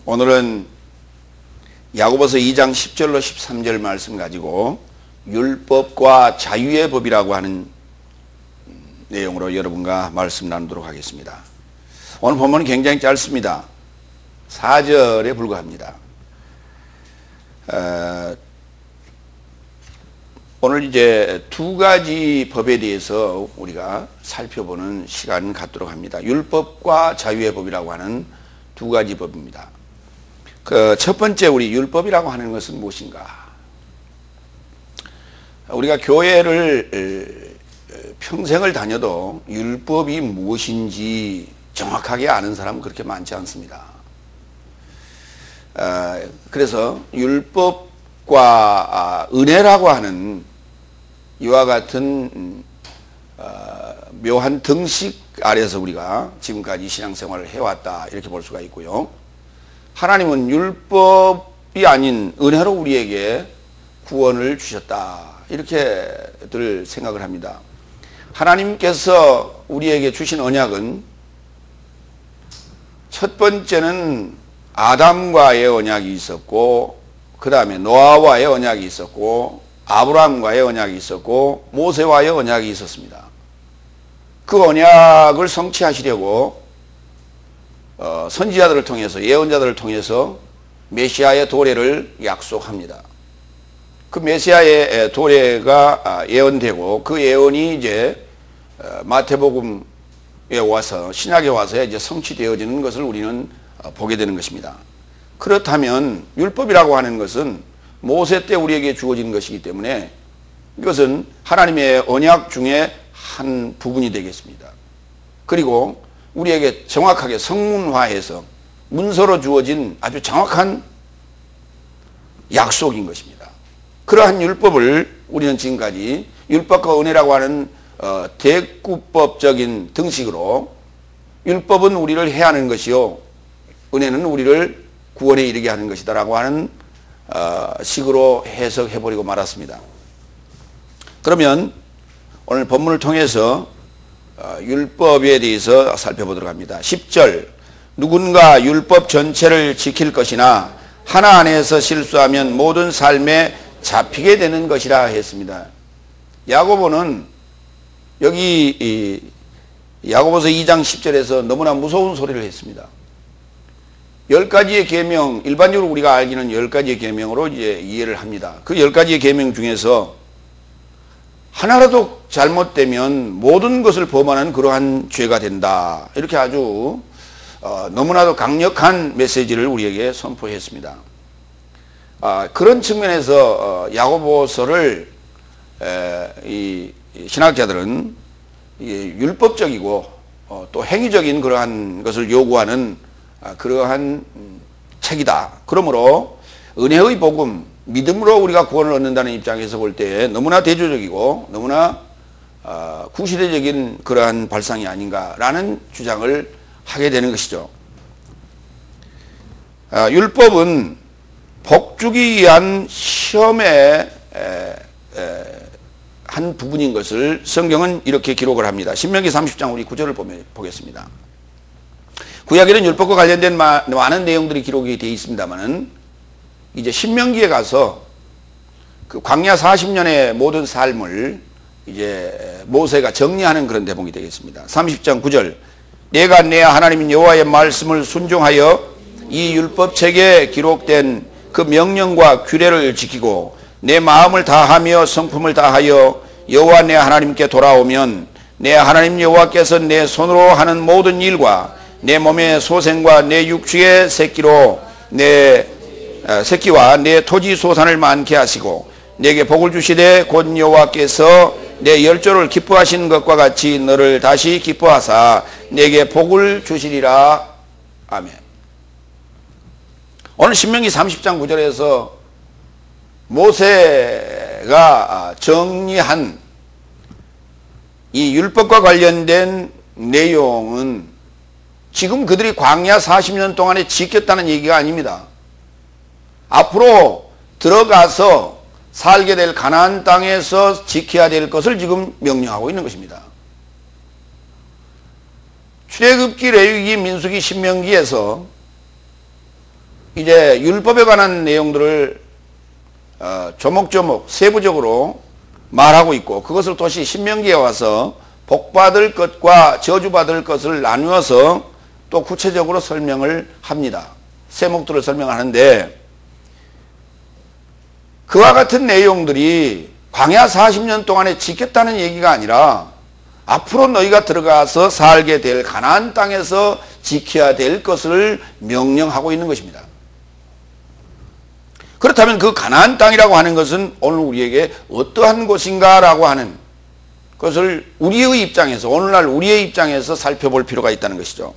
오늘은 야고보서 2장 10절로 13절 말씀 가지고 율법과 자유의 법이라고 하는 내용으로 여러분과 말씀 나누도록 하겠습니다. 오늘 본문은 굉장히 짧습니다. 4절에 불과합니다. 오늘 이제 두 가지 법에 대해서 우리가 살펴보는 시간 갖도록 합니다. 율법과 자유의 법이라고 하는 두 가지 법입니다. 그 첫 번째 우리 율법이라고 하는 것은 무엇인가? 우리가 교회를 평생을 다녀도 율법이 무엇인지 정확하게 아는 사람은 그렇게 많지 않습니다. 그래서 율법과 은혜라고 하는 이와 같은 묘한 등식 아래서 우리가 지금까지 신앙생활을 해왔다 이렇게 볼 수가 있고요. 하나님은 율법이 아닌 은혜로 우리에게 구원을 주셨다 이렇게들 생각을 합니다. 하나님께서 우리에게 주신 언약은 첫 번째는 아담과의 언약이 있었고, 그 다음에 노아와의 언약이 있었고, 아브라함과의 언약이 있었고, 모세와의 언약이 있었습니다. 그 언약을 성취하시려고 선지자들을 통해서, 예언자들을 통해서 메시아의 도래를 약속합니다. 그 메시아의 도래가 예언되고, 그 예언이 이제 마태복음에 와서, 신약에 와서 이제 성취되어지는 것을 우리는 보게 되는 것입니다. 그렇다면 율법이라고 하는 것은 모세 때 우리에게 주어진 것이기 때문에 이것은 하나님의 언약 중에 한 부분이 되겠습니다. 그리고 우리에게 정확하게 성문화해서 문서로 주어진 아주 정확한 약속인 것입니다. 그러한 율법을 우리는 지금까지 율법과 은혜라고 하는 대구법적인 등식으로 율법은 우리를 해하는 것이요 은혜는 우리를 구원에 이르게 하는 것이다 라고 하는 식으로 해석해버리고 말았습니다. 그러면 오늘 본문을 통해서 율법에 대해서 살펴보도록 합니다. 10절 누군가 율법 전체를 지킬 것이나 하나 안에서 실수하면 모든 삶에 잡히게 되는 것이라 했습니다. 야고보는 여기 야고보서 2장 10절에서 너무나 무서운 소리를 했습니다. 10가지의 계명, 일반적으로 우리가 알기는 10가지의 계명으로 이제 이해를 합니다. 그 10가지의 계명 중에서 하나라도 잘못되면 모든 것을 범하는 그러한 죄가 된다. 이렇게 아주 너무나도 강력한 메시지를 우리에게 선포했습니다. 그런 측면에서 야고보서를 이 신학자들은 율법적이고 또 행위적인 그러한 것을 요구하는 그러한 책이다. 그러므로 은혜의 복음, 믿음으로 우리가 구원을 얻는다는 입장에서 볼 때 너무나 대조적이고 너무나 구시대적인 그러한 발상이 아닌가라는 주장을 하게 되는 것이죠. 율법은 복주기 위한 시험의 한 부분인 것을 성경은 이렇게 기록을 합니다. 신명기 30장 우리 9절을 보겠습니다. 구약에는 율법과 관련된 많은 내용들이 기록이 되어 있습니다만은 이제 신명기에 가서 그 광야 40년의 모든 삶을 이제 모세가 정리하는 그런 대목이 되겠습니다. 30장 9절 내가 내 하나님 여호와의 말씀을 순종하여 이 율법책에 기록된 그 명령과 규례를 지키고 내 마음을 다하며 성품을 다하여 여호와 내 하나님께 돌아오면 내 하나님 여호와께서 내 손으로 하는 모든 일과 내 몸의 소생과 내 육축의 새끼와 내 토지 소산을 많게 하시고 내게 복을 주시되 곧 여호와께서 내 열조를 기뻐하신 것과 같이 너를 다시 기뻐하사 내게 복을 주시리라. 아멘. 오늘 신명기 30장 9절에서 모세가 정리한 이 율법과 관련된 내용은 지금 그들이 광야 40년 동안에 지켰다는 얘기가 아닙니다. 앞으로 들어가서 살게 될 가나안 땅에서 지켜야 될 것을 지금 명령하고 있는 것입니다. 출애굽기, 레위기, 민수기, 신명기에서 이제 율법에 관한 내용들을 조목조목 세부적으로 말하고 있고, 그것을 또시 신명기에 와서 복받을 것과 저주받을 것을 나누어서 또 구체적으로 설명을 합니다. 세목들을 설명하는데, 그와 같은 내용들이 광야 40년 동안에 지켰다는 얘기가 아니라 앞으로 너희가 들어가서 살게 될 가나안 땅에서 지켜야 될 것을 명령하고 있는 것입니다. 그렇다면 그 가나안 땅이라고 하는 것은 오늘 우리에게 어떠한 곳인가 라고 하는 것을 우리의 입장에서, 오늘날 우리의 입장에서 살펴볼 필요가 있다는 것이죠.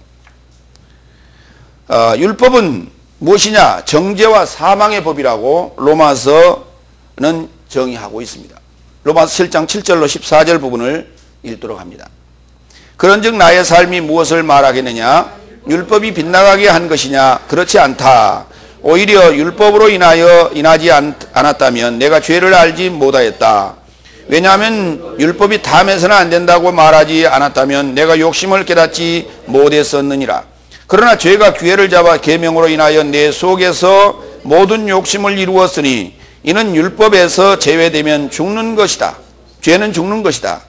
율법은 무엇이냐? 정죄와 사망의 법이라고 로마서는 정의하고 있습니다. 로마서 7장 7절로 14절 부분을 읽도록 합니다. 그런즉 나의 삶이 무엇을 말하겠느냐? 율법이 빗나가게 한 것이냐? 그렇지 않다. 오히려 율법으로 인하지 않았다면 내가 죄를 알지 못하였다. 왜냐하면 율법이 탐해서는 안 된다고 말하지 않았다면 내가 욕심을 깨닫지 못했었느니라. 그러나 죄가 기회를 잡아 계명으로 인하여 내 속에서 모든 욕심을 이루었으니 이는 율법에서 제외되면 죽는 것이다. 죄는 죽는 것이다.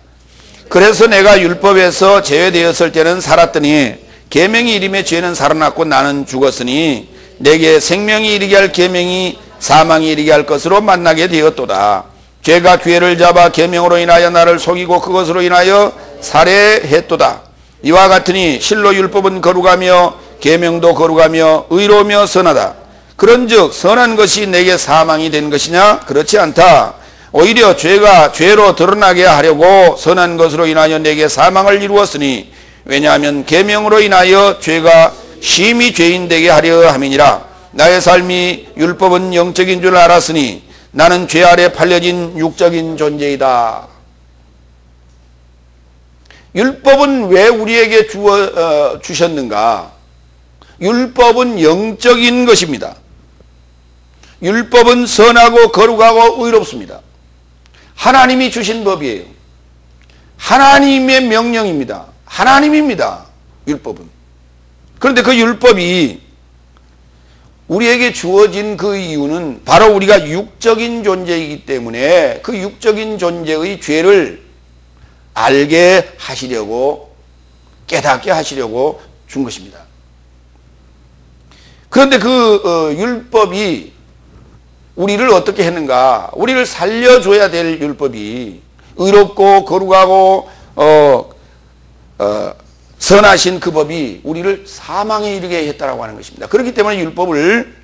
그래서 내가 율법에서 제외되었을 때는 살았더니 계명이 이름에 죄는 살아났고 나는 죽었으니 내게 생명이 이르게 할 계명이 사망이 이르게 할 것으로 만나게 되었도다. 죄가 기회를 잡아 계명으로 인하여 나를 속이고 그것으로 인하여 살해했도다. 이와 같으니 실로 율법은 거룩하며 계명도 거룩하며 의로우며 선하다. 그런즉 선한 것이 내게 사망이 된 것이냐? 그렇지 않다. 오히려 죄가 죄로 드러나게 하려고 선한 것으로 인하여 내게 사망을 이루었으니 왜냐하면 계명으로 인하여 죄가 심히 죄인 되게 하려 함이니라. 나의 삶이 율법은 영적인 줄 알았으니 나는 죄 아래 팔려진 육적인 존재이다. 율법은 왜 우리에게 주셨는가? 율법은 영적인 것입니다. 율법은 선하고 거룩하고 의롭습니다. 하나님이 주신 법이에요. 하나님의 명령입니다. 하나님입니다. 율법은. 그런데 그 율법이 우리에게 주어진 그 이유는 바로 우리가 육적인 존재이기 때문에 그 육적인 존재의 죄를 알게 하시려고, 깨닫게 하시려고 준 것입니다. 그런데 그 율법이 우리를 어떻게 했는가? 우리를 살려줘야 될 율법이 의롭고 거룩하고 선하신 그 법이 우리를 사망에 이르게 했다라고 하는 것입니다. 그렇기 때문에 율법을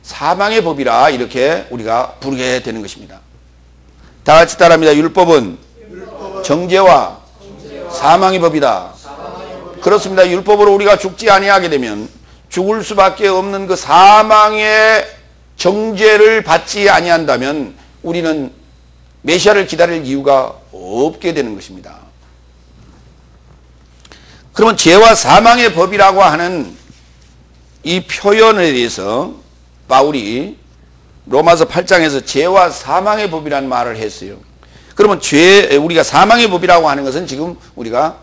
사망의 법이라 이렇게 우리가 부르게 되는 것입니다. 다 같이 따라합니다. 율법은 정죄와 사망의 법이다. 그렇습니다. 율법으로 우리가 죽지 아니하게 되면 죽을 수밖에 없는 그 사망의 정죄를 받지 아니한다면 우리는 메시아를 기다릴 이유가 없게 되는 것입니다. 그러면 죄와 사망의 법이라고 하는 이 표현에 대해서 바울이 로마서 8장에서 죄와 사망의 법이라는 말을 했어요. 그러면 우리가 사망의 법이라고 하는 것은 지금 우리가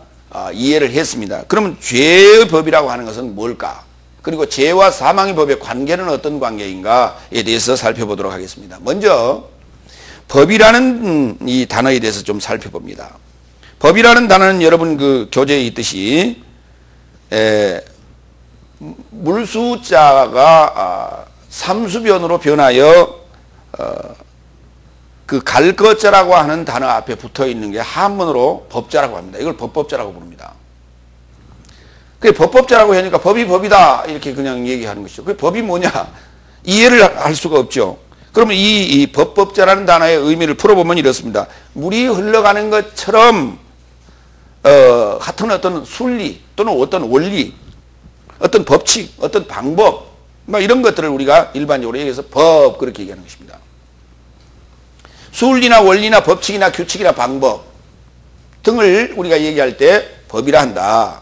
이해를 했습니다. 그러면 죄의 법이라고 하는 것은 뭘까? 그리고 죄와 사망의 법의 관계는 어떤 관계인가에 대해서 살펴보도록 하겠습니다. 먼저 법이라는 이 단어에 대해서 좀 살펴봅니다. 법이라는 단어는 여러분 그 교재에 있듯이 물수자가 삼수변으로 변하여 그 갈 것자라고 하는 단어 앞에 붙어 있는 게 한문으로 법자라고 합니다. 이걸 법법자라고 부릅니다. 그 법법자라고 하니까 법이 법이다 이렇게 그냥 얘기하는 것이죠. 그 법이 뭐냐? 이해를 할 수가 없죠. 그러면 이 법법자라는 단어의 의미를 풀어보면 이렇습니다. 물이 흘러가는 것처럼 같은 어떤 순리 또는 어떤 원리, 어떤 법칙, 어떤 방법 뭐 이런 것들을 우리가 일반적으로 얘기해서 법 그렇게 얘기하는 것입니다. 순리나 원리나 법칙이나 규칙이나 방법 등을 우리가 얘기할 때 법이라 한다.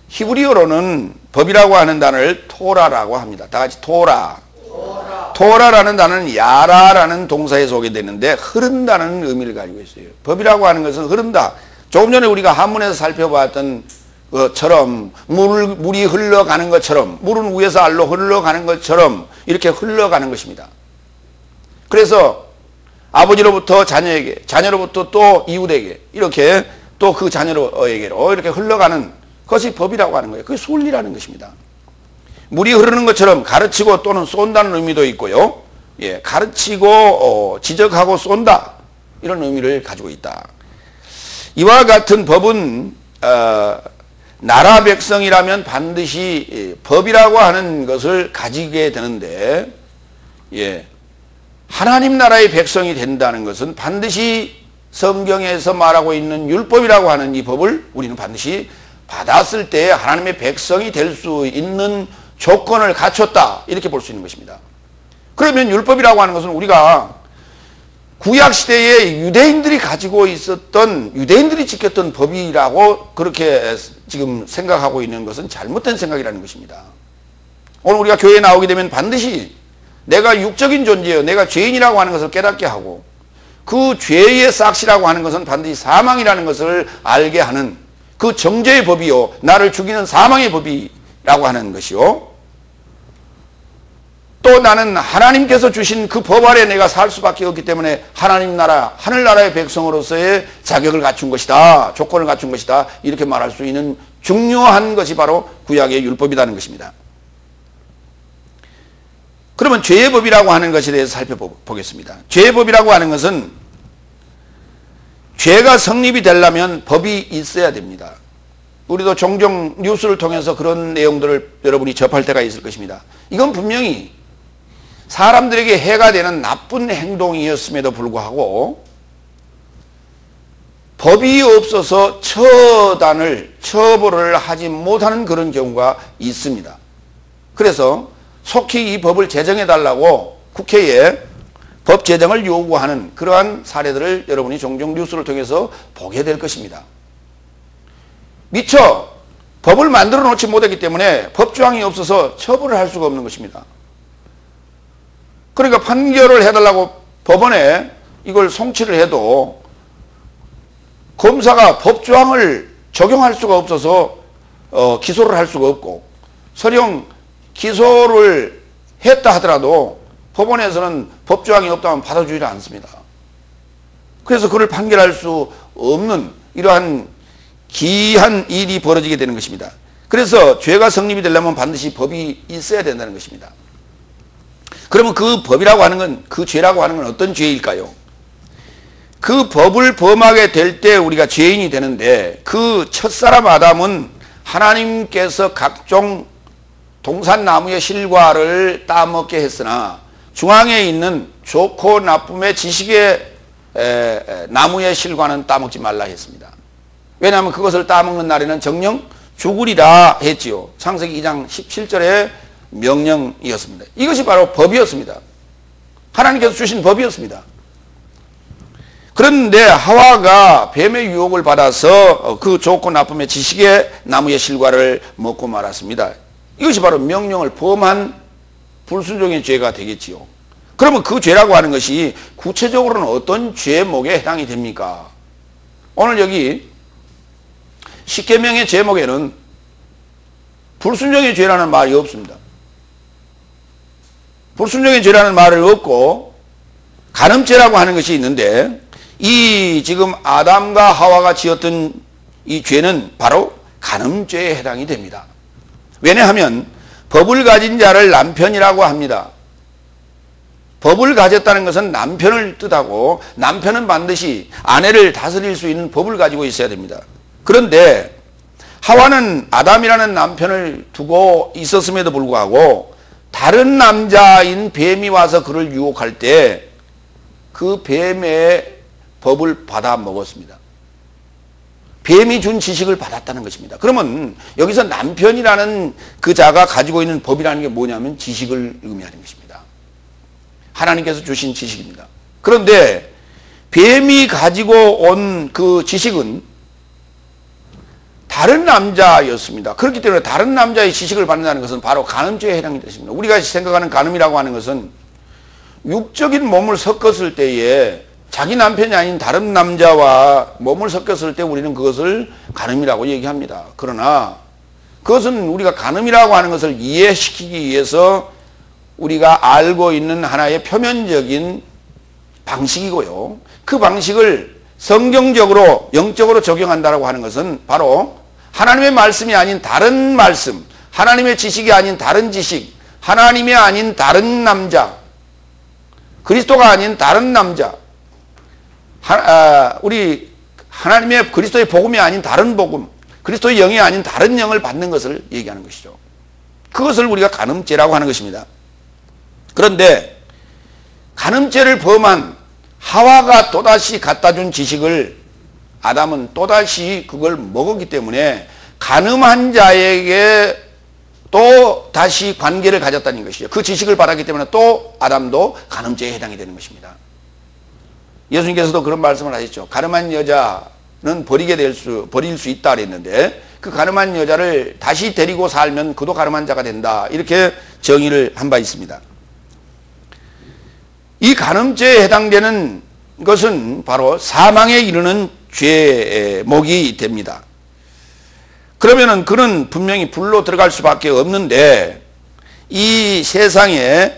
히브리어로는 법이라고 하는 단어를 토라라고 합니다. 다 같이 토라. 토라라는 단어는 야라라는 동사에 소개되는데 흐른다는 의미를 가지고 있어요. 법이라고 하는 것은 흐른다. 조금 전에 우리가 한문에서 살펴봤던 것처럼 물이 흘러가는 것처럼 물은 위에서 아래로 흘러가는 것처럼 이렇게 흘러가는 것입니다. 그래서 아버지로부터 자녀에게, 자녀로부터 또 이웃에게 이렇게 또 그 자녀에게로 이렇게 흘러가는 것이 법이라고 하는 거예요. 그게 순리라는 것입니다. 물이 흐르는 것처럼 가르치고 또는 쏜다는 의미도 있고요. 예, 가르치고 지적하고 쏜다 이런 의미를 가지고 있다. 이와 같은 법은 나라 백성이라면 반드시 법이라고 하는 것을 가지게 되는데, 예, 하나님 나라의 백성이 된다는 것은 반드시 성경에서 말하고 있는 율법이라고 하는 이 법을 우리는 반드시 받았을 때 하나님의 백성이 될 수 있는 조건을 갖췄다 이렇게 볼 수 있는 것입니다. 그러면 율법이라고 하는 것은 우리가 구약시대에 유대인들이 가지고 있었던, 유대인들이 지켰던 법이라고 그렇게 지금 생각하고 있는 것은 잘못된 생각이라는 것입니다. 오늘 우리가 교회에 나오게 되면 반드시 내가 육적인 존재요, 내가 죄인이라고 하는 것을 깨닫게 하고 그 죄의 싹시라고 하는 것은 반드시 사망이라는 것을 알게 하는 그 정죄의 법이요, 나를 죽이는 사망의 법이라고 하는 것이요, 또 나는 하나님께서 주신 그 법 아래 내가 살 수밖에 없기 때문에 하나님 나라, 하늘나라의 백성으로서의 자격을 갖춘 것이다, 조건을 갖춘 것이다 이렇게 말할 수 있는 중요한 것이 바로 구약의 율법이라는 것입니다. 그러면 죄의 법이라고 하는 것에 대해서 살펴보겠습니다. 죄의 법이라고 하는 것은 죄가 성립이 되려면 법이 있어야 됩니다. 우리도 종종 뉴스를 통해서 그런 내용들을 여러분이 접할 때가 있을 것입니다. 이건 분명히 사람들에게 해가 되는 나쁜 행동이었음에도 불구하고 법이 없어서 처벌을 하지 못하는 그런 경우가 있습니다. 그래서 속히 이 법을 제정해달라고 국회에 법 제정을 요구하는 그러한 사례들을 여러분이 종종 뉴스를 통해서 보게 될 것입니다. 미처 법을 만들어 놓지 못했기 때문에 법조항이 없어서 처벌을 할 수가 없는 것입니다. 그러니까 판결을 해달라고 법원에 이걸 송치를 해도 검사가 법조항을 적용할 수가 없어서 기소를 할 수가 없고, 설령 기소를 했다 하더라도 법원에서는 법조항이 없다면 받아주지 않습니다. 그래서 그를 판결할 수 없는 이러한 기이한 일이 벌어지게 되는 것입니다. 그래서 죄가 성립이 되려면 반드시 법이 있어야 된다는 것입니다. 그러면 그 법이라고 하는 건, 그 죄라고 하는 건 어떤 죄일까요? 그 법을 범하게 될 때 우리가 죄인이 되는데, 그 첫사람 아담은 하나님께서 각종 동산나무의 실과를 따먹게 했으나 중앙에 있는 좋고 나쁨의 지식의 나무의 실과는 따먹지 말라 했습니다. 왜냐하면 그것을 따먹는 날에는 정녕 죽으리라 했지요. 창세기 2장 17절의 명령이었습니다. 이것이 바로 법이었습니다. 하나님께서 주신 법이었습니다. 그런데 하와가 뱀의 유혹을 받아서 그 좋고 나쁨의 지식의 나무의 실과를 먹고 말았습니다. 이것이 바로 명령을 범한 불순종의 죄가 되겠지요. 그러면 그 죄라고 하는 것이 구체적으로는 어떤 죄목에 해당이 됩니까? 오늘 여기 십계명의 제목에는 불순종의 죄라는 말이 없습니다. 불순종의 죄라는 말이 없고 간음죄라고 하는 것이 있는데, 이 지금 아담과 하와가 지었던 이 죄는 바로 간음죄에 해당이 됩니다. 왜냐하면 법을 가진 자를 남편이라고 합니다. 법을 가졌다는 것은 남편을 뜻하고, 남편은 반드시 아내를 다스릴 수 있는 법을 가지고 있어야 됩니다. 그런데 하와는 아담이라는 남편을 두고 있었음에도 불구하고 다른 남자인 뱀이 와서 그를 유혹할 때 그 뱀의 법을 받아 먹었습니다. 뱀이 준 지식을 받았다는 것입니다. 그러면 여기서 남편이라는 그 자가 가지고 있는 법이라는 게 뭐냐면 지식을 의미하는 것입니다. 하나님께서 주신 지식입니다. 그런데 뱀이 가지고 온 그 지식은 다른 남자였습니다. 그렇기 때문에 다른 남자의 지식을 받는다는 것은 바로 간음죄에 해당이 되십니다. 우리가 생각하는 간음이라고 하는 것은 육적인 몸을 섞었을 때에 자기 남편이 아닌 다른 남자와 몸을 섞였을 때 우리는 그것을 간음이라고 얘기합니다. 그러나 그것은 우리가 간음이라고 하는 것을 이해시키기 위해서 우리가 알고 있는 하나의 표면적인 방식이고요. 그 방식을 성경적으로 영적으로 적용한다고 하는 것은 바로 하나님의 말씀이 아닌 다른 말씀, 하나님의 지식이 아닌 다른 지식, 하나님이 아닌 다른 남자, 그리스도가 아닌 다른 남자, 우리 하나님의 그리스도의 복음이 아닌 다른 복음, 그리스도의 영이 아닌 다른 영을 받는 것을 얘기하는 것이죠. 그것을 우리가 간음죄라고 하는 것입니다. 그런데 간음죄를 범한 하와가 또다시 갖다 준 지식을 아담은 또다시 그걸 먹었기 때문에 간음한 자에게 또 다시 관계를 가졌다는 것이죠. 그 지식을 받았기 때문에 또 아담도 간음죄에 해당이 되는 것입니다. 예수님께서도 그런 말씀을 하셨죠. 간음한 여자는 버릴 수 있다 그랬는데 그 간음한 여자를 다시 데리고 살면 그도 간음한 자가 된다. 이렇게 정의를 한 바 있습니다. 이 간음죄에 해당되는 것은 바로 사망에 이르는 죄목이 됩니다. 그러면은 그는 분명히 불로 들어갈 수밖에 없는데 이 세상에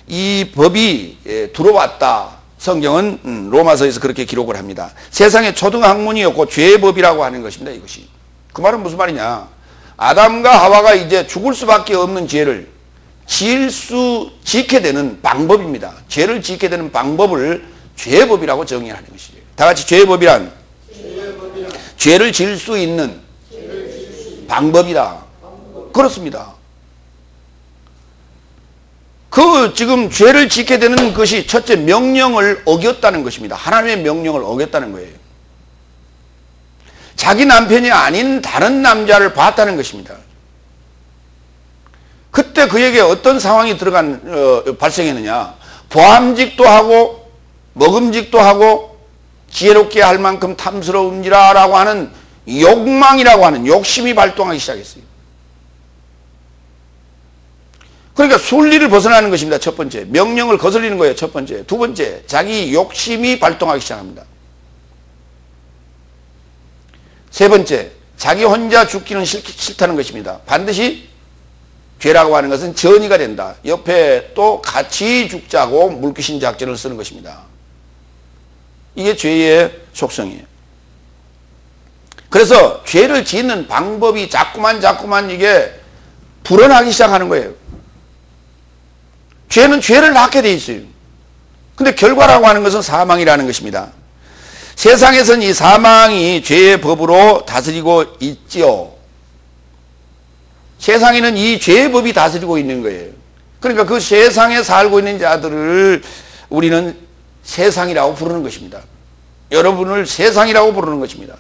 이 법이 들어왔다. 성경은 로마서에서 그렇게 기록을 합니다. 세상에 초등학문이었고 죄의 법이라고 하는 것입니다. 이것이. 그 말은 무슨 말이냐. 아담과 하와가 이제 죽을 수밖에 없는 죄를 짓게 되는 방법입니다. 죄를 짓게 되는 방법을 죄의 법이라고 정의하는 것이죠. 다 같이 죄의 법이란 죄를 지을 수 있는 방법이다. 그렇습니다. 그 지금 죄를 짓게 되는 것이 첫째 명령을 어겼다는 것입니다. 하나님의 명령을 어겼다는 거예요. 자기 남편이 아닌 다른 남자를 봤다는 것입니다. 그때 그에게 어떤 상황이 발생했느냐. 보암직도 하고 먹음직도 하고 지혜롭게 할 만큼 탐스러운지라 라고 하는 욕망이라고 하는 욕심이 발동하기 시작했어요. 그러니까 순리를 벗어나는 것입니다. 첫 번째. 명령을 거슬리는 거예요. 첫 번째. 두 번째. 자기 욕심이 발동하기 시작합니다. 세 번째. 자기 혼자 죽기는 싫다는 것입니다. 반드시 죄라고 하는 것은 전이가 된다. 옆에 또 같이 죽자고 물귀신 작전을 쓰는 것입니다. 이게 죄의 속성이에요. 그래서 죄를 짓는 방법이 자꾸만 이게 불어나기 시작하는 거예요. 죄는 죄를 낳게 돼 있어요. 근데 결과라고 하는 것은 사망이라는 것입니다. 세상에서는 이 사망이 죄의 법으로 다스리고 있지요. 세상에는 이 죄의 법이 다스리고 있는 거예요. 그러니까 그 세상에 살고 있는 자들을 우리는 세상이라고 부르는 것입니다. 여러분을 세상이라고 부르는 것입니다.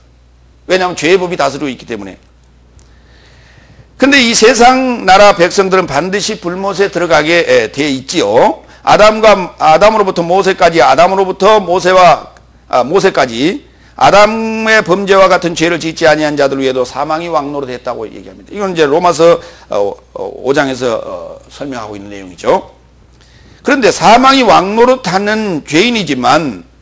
왜냐하면 죄의 법이 다스리고 있기 때문에. 근데 이 세상 나라 백성들은 반드시 불못에 들어가게 돼 있지요. 아담으로부터 모세까지, 아담으로부터 모세까지 아담의 범죄와 같은 죄를 짓지 아니한 자들 위에도 사망이 왕노릇했다고 얘기합니다. 이건 이제 로마서 5장에서 설명하고 있는 내용이죠. 그런데 사망이 왕노릇하는 죄인이지만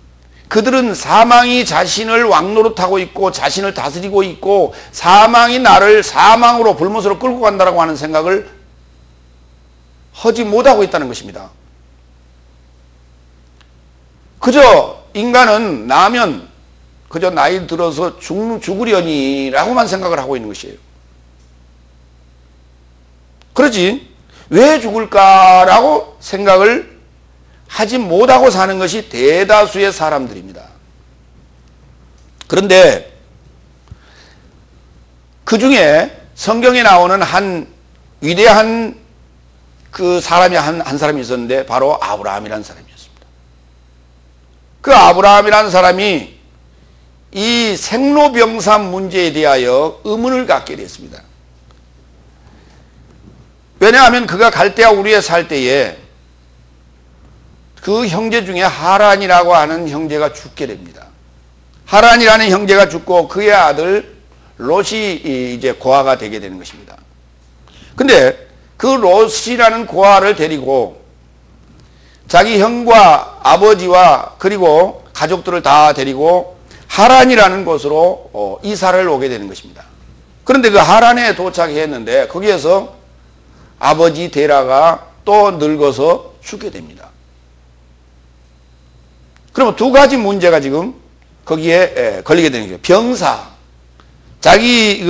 그들은 사망이 자신을 왕노릇하고 있고 자신을 다스리고 있고 사망이 나를 사망으로 불못으로 끌고 간다고 하는 생각을 하지 못하고 있다는 것입니다. 그저 인간은 나면 그저 나이 들어서 죽으려니라고만 생각을 하고 있는 것이에요. 그러지 왜 죽을까라고 생각을 하지 못하고 사는 것이 대다수의 사람들입니다. 그런데 그 중에 성경에 나오는 한 위대한 그 사람이 한 사람이 있었는데 바로 아브라함이라는 사람이었습니다. 그 아브라함이라는 사람이 이 생로병사 문제에 대하여 의문을 갖게 됐습니다. 왜냐하면 그가 갈대아 우르에 살 때에 그 형제 중에 하란이라고 하는 형제가 죽게 됩니다. 하란이라는 형제가 죽고 그의 아들 롯이 이제 고아가 되게 되는 것입니다. 근데 그 롯이라는 고아를 데리고 자기 형과 아버지와 그리고 가족들을 다 데리고 하란이라는 곳으로 이사를 오게 되는 것입니다. 그런데 그 하란에 도착했는데 거기에서 아버지 데라가 또 늙어서 죽게 됩니다. 그러면 두 가지 문제가 지금 거기에 걸리게 되는 거죠. 병사. 자기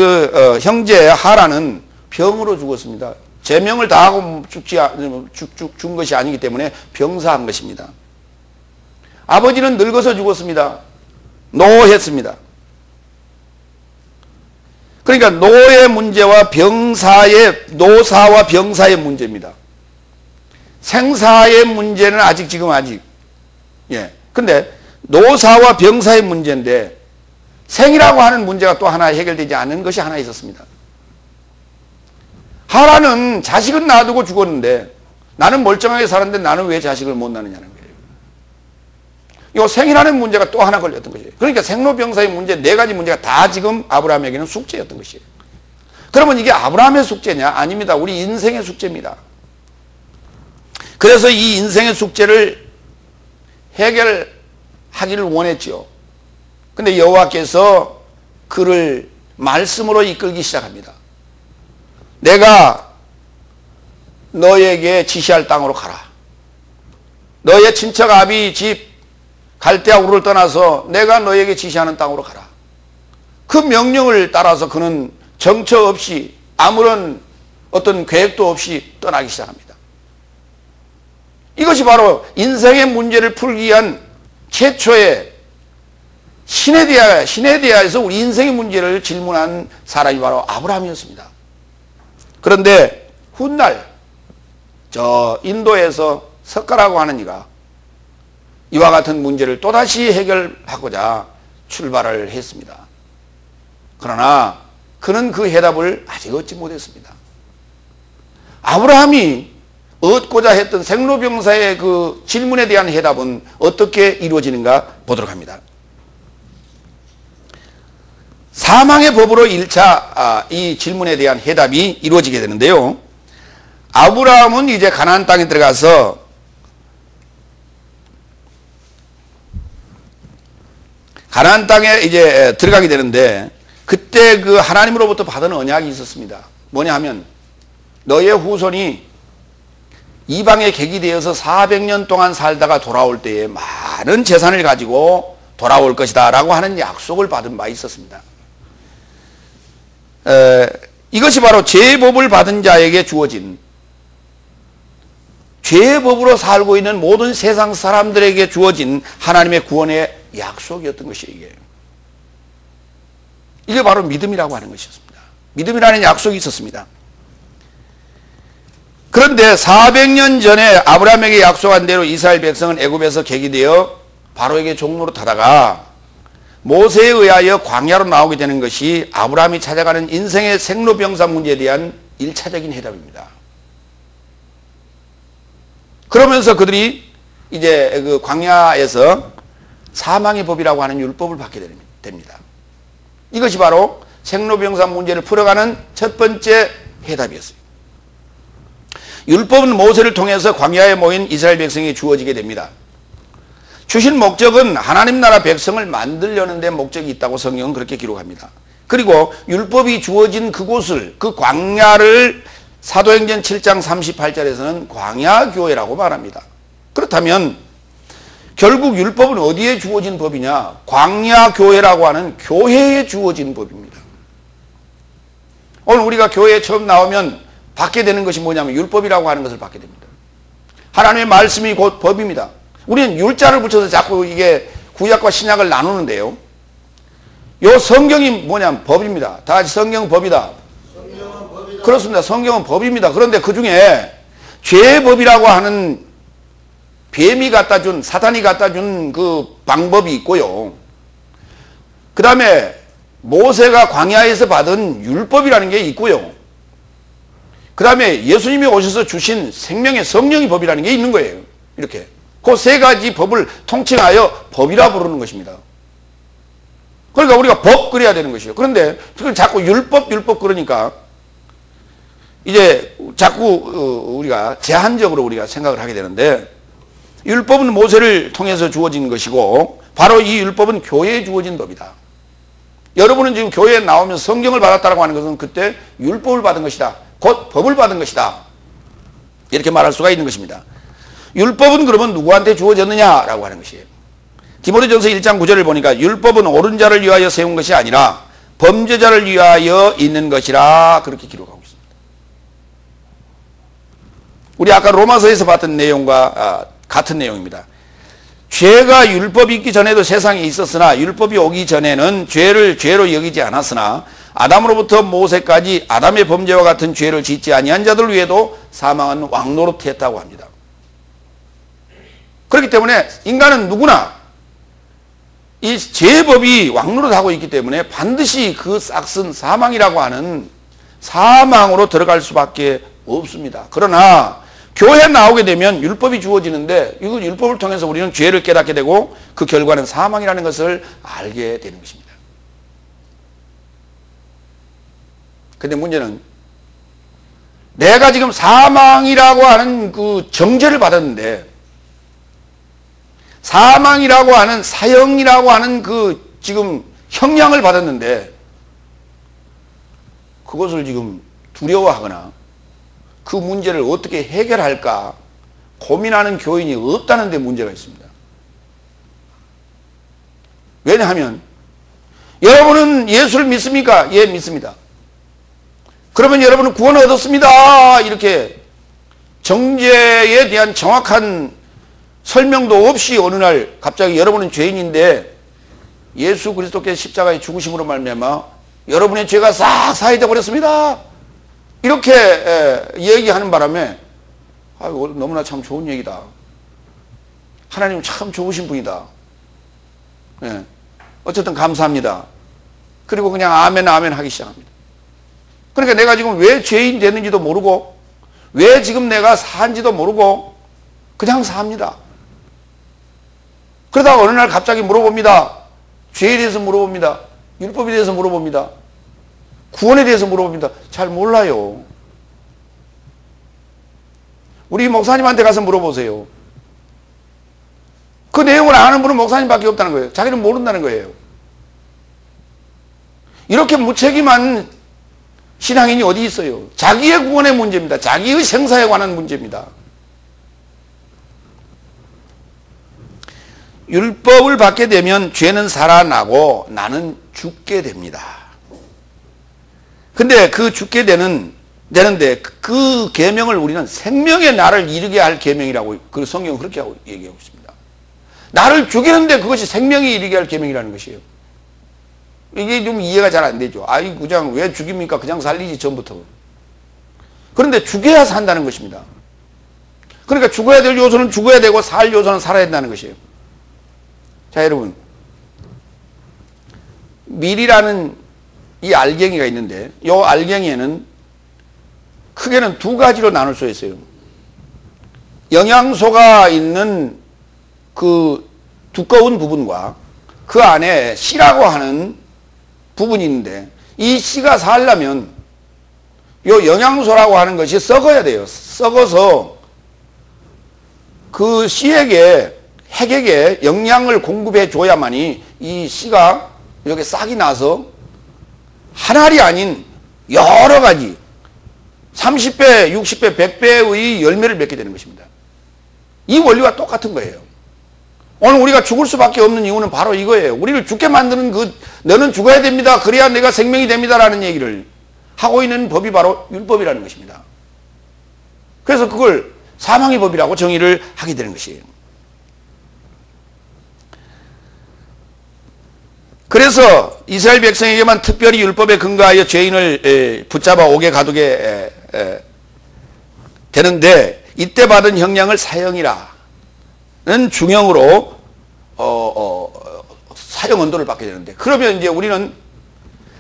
형제 하란은 병으로 죽었습니다. 제명을 다하고 죽은 것이 아니기 때문에 병사한 것입니다. 아버지는 늙어서 죽었습니다. 노했습니다. 그러니까 노의 문제와 노사와 병사의 문제입니다. 생사의 문제는 아직. 예. 근데 노사와 병사의 문제인데 생이라고 하는 문제가 또 하나 해결되지 않은 것이 하나 있었습니다. 하란은 자식은 놔두고 죽었는데 나는 멀쩡하게 살았는데 나는 왜 자식을 못 낳느냐는 거예요. 이 생이라는 문제가 또 하나 걸렸던 것이에요. 그러니까 생로병사의 문제, 네 가지 문제가 다 지금 아브라함에게는 숙제였던 것이에요. 그러면 이게 아브라함의 숙제냐? 아닙니다. 우리 인생의 숙제입니다. 그래서 이 인생의 숙제를 해결하기를 원했죠. 근데 여호와께서 그를 말씀으로 이끌기 시작합니다. 내가 너에게 지시할 땅으로 가라. 너의 친척 아비 집 갈대아 우르를 떠나서 내가 너에게 지시하는 땅으로 가라. 그 명령을 따라서 그는 정처 없이 아무런 어떤 계획도 없이 떠나기 시작합니다. 이것이 바로 인생의 문제를 풀기 위한 최초의 시내디아에서 우리 인생의 문제를 질문한 사람이 바로 아브라함이었습니다. 그런데 훗날 저 인도에서 석가라고 하는 이가 이와 같은 문제를 또다시 해결하고자 출발을 했습니다. 그러나 그는 그 해답을 아직 얻지 못했습니다. 아브라함이 얻고자 했던 생로병사의 그 질문에 대한 해답은 어떻게 이루어지는가 보도록 합니다. 사망의 법으로 1차 이 질문에 대한 해답이 이루어지게 되는데요. 아브라함은 이제 가나안 땅에 들어가서 가나안 땅에 이제 들어가게 되는데 그때 그 하나님으로부터 받은 언약이 있었습니다. 뭐냐 하면 너의 후손이 이방의 객이 되어서 400년 동안 살다가 돌아올 때에 많은 재산을 가지고 돌아올 것이다 라고 하는 약속을 받은 바 있었습니다. 이것이 바로 죄의 법을 받은 자에게 주어진 죄의 법으로 살고 있는 모든 세상 사람들에게 주어진 하나님의 구원의 약속이었던 것이에요. 이게 바로 믿음이라고 하는 것이었습니다. 믿음이라는 약속이 있었습니다. 그런데 400년 전에 아브라함에게 약속한 대로 이스라엘 백성은 애굽에서 객이 되어 바로에게 종로로 타다가 모세에 의하여 광야로 나오게 되는 것이 아브라함이 찾아가는 인생의 생로병사 문제에 대한 1차적인 해답입니다. 그러면서 그들이 이제 그 광야에서 사망의 법이라고 하는 율법을 받게 됩니다. 이것이 바로 생로병사 문제를 풀어가는 첫 번째 해답이었어요. 율법은 모세를 통해서 광야에 모인 이스라엘 백성이 주어지게 됩니다. 주신 목적은 하나님 나라 백성을 만들려는 데 목적이 있다고 성경은 그렇게 기록합니다. 그리고 율법이 주어진 그곳을, 그 광야를 사도행전 7장 38절에서는 광야교회라고 말합니다. 그렇다면 결국 율법은 어디에 주어진 법이냐? 광야교회라고 하는 교회에 주어진 법입니다. 오늘 우리가 교회에 처음 나오면 받게 되는 것이 뭐냐면 율법이라고 하는 것을 받게 됩니다. 하나님의 말씀이 곧 법입니다. 우리는 율자를 붙여서 자꾸 이게 구약과 신약을 나누는데요. 요 성경이 뭐냐면 법입니다. 다 같이 성경은 법이다. 성경은 법이다. 그렇습니다. 성경은 법입니다. 그런데 그 중에 죄의 법이라고 하는 뱀이 갖다 준, 사탄이 갖다 준 그 방법이 있고요. 그 다음에 모세가 광야에서 받은 율법이라는 게 있고요. 그 다음에 예수님이 오셔서 주신 생명의 성령의 법이라는 게 있는 거예요. 이렇게. 그 세 가지 법을 통칭하여 법이라 부르는 것입니다. 그러니까 우리가 법 그래야 되는 것이에요. 그런데 지금 자꾸 율법 그러니까 이제 자꾸 우리가 제한적으로 우리가 생각을 하게 되는데 율법은 모세를 통해서 주어진 것이고 바로 이 율법은 교회에 주어진 법이다. 여러분은 지금 교회에 나오면 성경을 받았다고 하는 것은 그때 율법을 받은 것이다. 곧 법을 받은 것이다. 이렇게 말할 수가 있는 것입니다. 율법은 그러면 누구한테 주어졌느냐라고 하는 것이에요. 디모데전서 1장 9절을 보니까 율법은 옳은 자를 위하여 세운 것이 아니라 범죄자를 위하여 있는 것이라 그렇게 기록하고 있습니다. 우리 아까 로마서에서 봤던 내용과 같은 내용입니다. 죄가 율법이 있기 전에도 세상에 있었으나 율법이 오기 전에는 죄를 죄로 여기지 않았으나 아담으로부터 모세까지 아담의 범죄와 같은 죄를 짓지 아니한 자들 위에도 사망은 왕노릇했다고 합니다. 그렇기 때문에 인간은 누구나 이 죄법이 왕노릇하고 있기 때문에 반드시 그 싹슨 사망이라고 하는 사망으로 들어갈 수밖에 없습니다. 그러나 교회에 나오게 되면 율법이 주어지는데 이거 율법을 통해서 우리는 죄를 깨닫게 되고 그 결과는 사망이라는 것을 알게 되는 것입니다. 근데 문제는 내가 지금 사망이라고 하는 그 정죄를 받았는데 사망이라고 하는 사형이라고 하는 그 지금 형량을 받았는데 그것을 지금 두려워하거나 그 문제를 어떻게 해결할까 고민하는 교인이 없다는 데 문제가 있습니다. 왜냐하면 여러분은 예수를 믿습니까? 예, 믿습니다. 그러면 여러분은 구원을 얻었습니다. 이렇게 정죄에 대한 정확한 설명도 없이 어느 날 갑자기 여러분은 죄인인데 예수 그리스도께서 십자가의 죽으심으로 말미암아 여러분의 죄가 싹 사해져 버렸습니다. 이렇게 얘기하는 바람에 아이고, 너무나 참 좋은 얘기다. 하나님 참 좋으신 분이다. 예. 어쨌든 감사합니다. 그리고 그냥 아멘 아멘 하기 시작합니다. 그러니까 내가 지금 왜 죄인 됐는지도 모르고 왜 지금 내가 산지도 모르고 그냥 삽니다. 그러다가 어느 날 갑자기 물어봅니다. 죄에 대해서 물어봅니다. 율법에 대해서 물어봅니다. 구원에 대해서 물어봅니다. 잘 몰라요. 우리 목사님한테 가서 물어보세요. 그 내용을 아는 분은 목사님밖에 없다는 거예요. 자기는 모른다는 거예요. 이렇게 무책임한 신앙인이 어디 있어요? 자기의 구원의 문제입니다. 자기의 생사에 관한 문제입니다. 율법을 받게 되면 죄는 살아나고 나는 죽게 됩니다. 근데 그 죽게 되는데 그 계명을 우리는 생명의 나를 이르게 할 계명이라고 그 성경은 그렇게 하고 얘기하고 있습니다. 나를 죽이는데 그것이 생명이 이르게 할 계명이라는 것이에요. 이게 좀 이해가 잘 안 되죠. 아이 그냥 왜 죽입니까? 그냥 살리지 전부터. 그런데 죽여야 산다는 것입니다. 그러니까 죽어야 될 요소는 죽어야 되고 살 요소는 살아야 된다는 것이에요. 자 여러분, 밀이라는 이 알갱이가 있는데 이 알갱이에는 크게는 두 가지로 나눌 수 있어요. 영양소가 있는 그 두꺼운 부분과 그 안에 씨라고 하는 부분이 있는데 이 씨가 살려면 이 영양소라고 하는 것이 썩어야 돼요. 썩어서 그 씨에게 핵에게 영양을 공급해 줘야만이 이 씨가 이렇게 싹이 나서 한 알이 아닌 여러 가지 30배, 60배, 100배의 열매를 맺게 되는 것입니다. 이 원리와 똑같은 거예요. 오늘 우리가 죽을 수밖에 없는 이유는 바로 이거예요. 우리를 죽게 만드는 그 너는 죽어야 됩니다. 그래야 내가 생명이 됩니다라는 얘기를 하고 있는 법이 바로 율법이라는 것입니다. 그래서 그걸 사망의 법이라고 정의를 하게 되는 것이에요. 그래서 이스라엘 백성에게만 특별히 율법에 근거하여 죄인을 붙잡아 옥에 가두게 되는데 이때 받은 형량을 사형이라는 중형으로 사형 언도를 받게 되는데 그러면 이제 우리는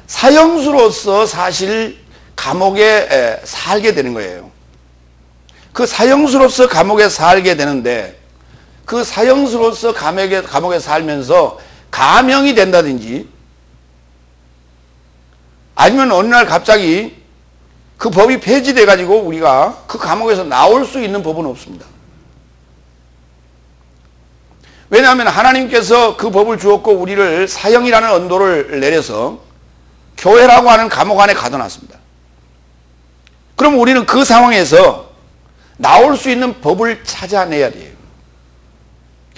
사형수로서 사실 감옥에 살게 되는 거예요. 그 사형수로서 감옥에 살게 되는데 그 사형수로서 감옥에 살면서 감형이 된다든지 아니면 어느 날 갑자기 그 법이 폐지돼 가지고 우리가 그 감옥에서 나올 수 있는 법은 없습니다. 왜냐하면 하나님께서 그 법을 주었고 우리를 사형이라는 언도를 내려서 교회라고 하는 감옥 안에 가둬놨습니다. 그럼 우리는 그 상황에서 나올 수 있는 법을 찾아내야 돼요.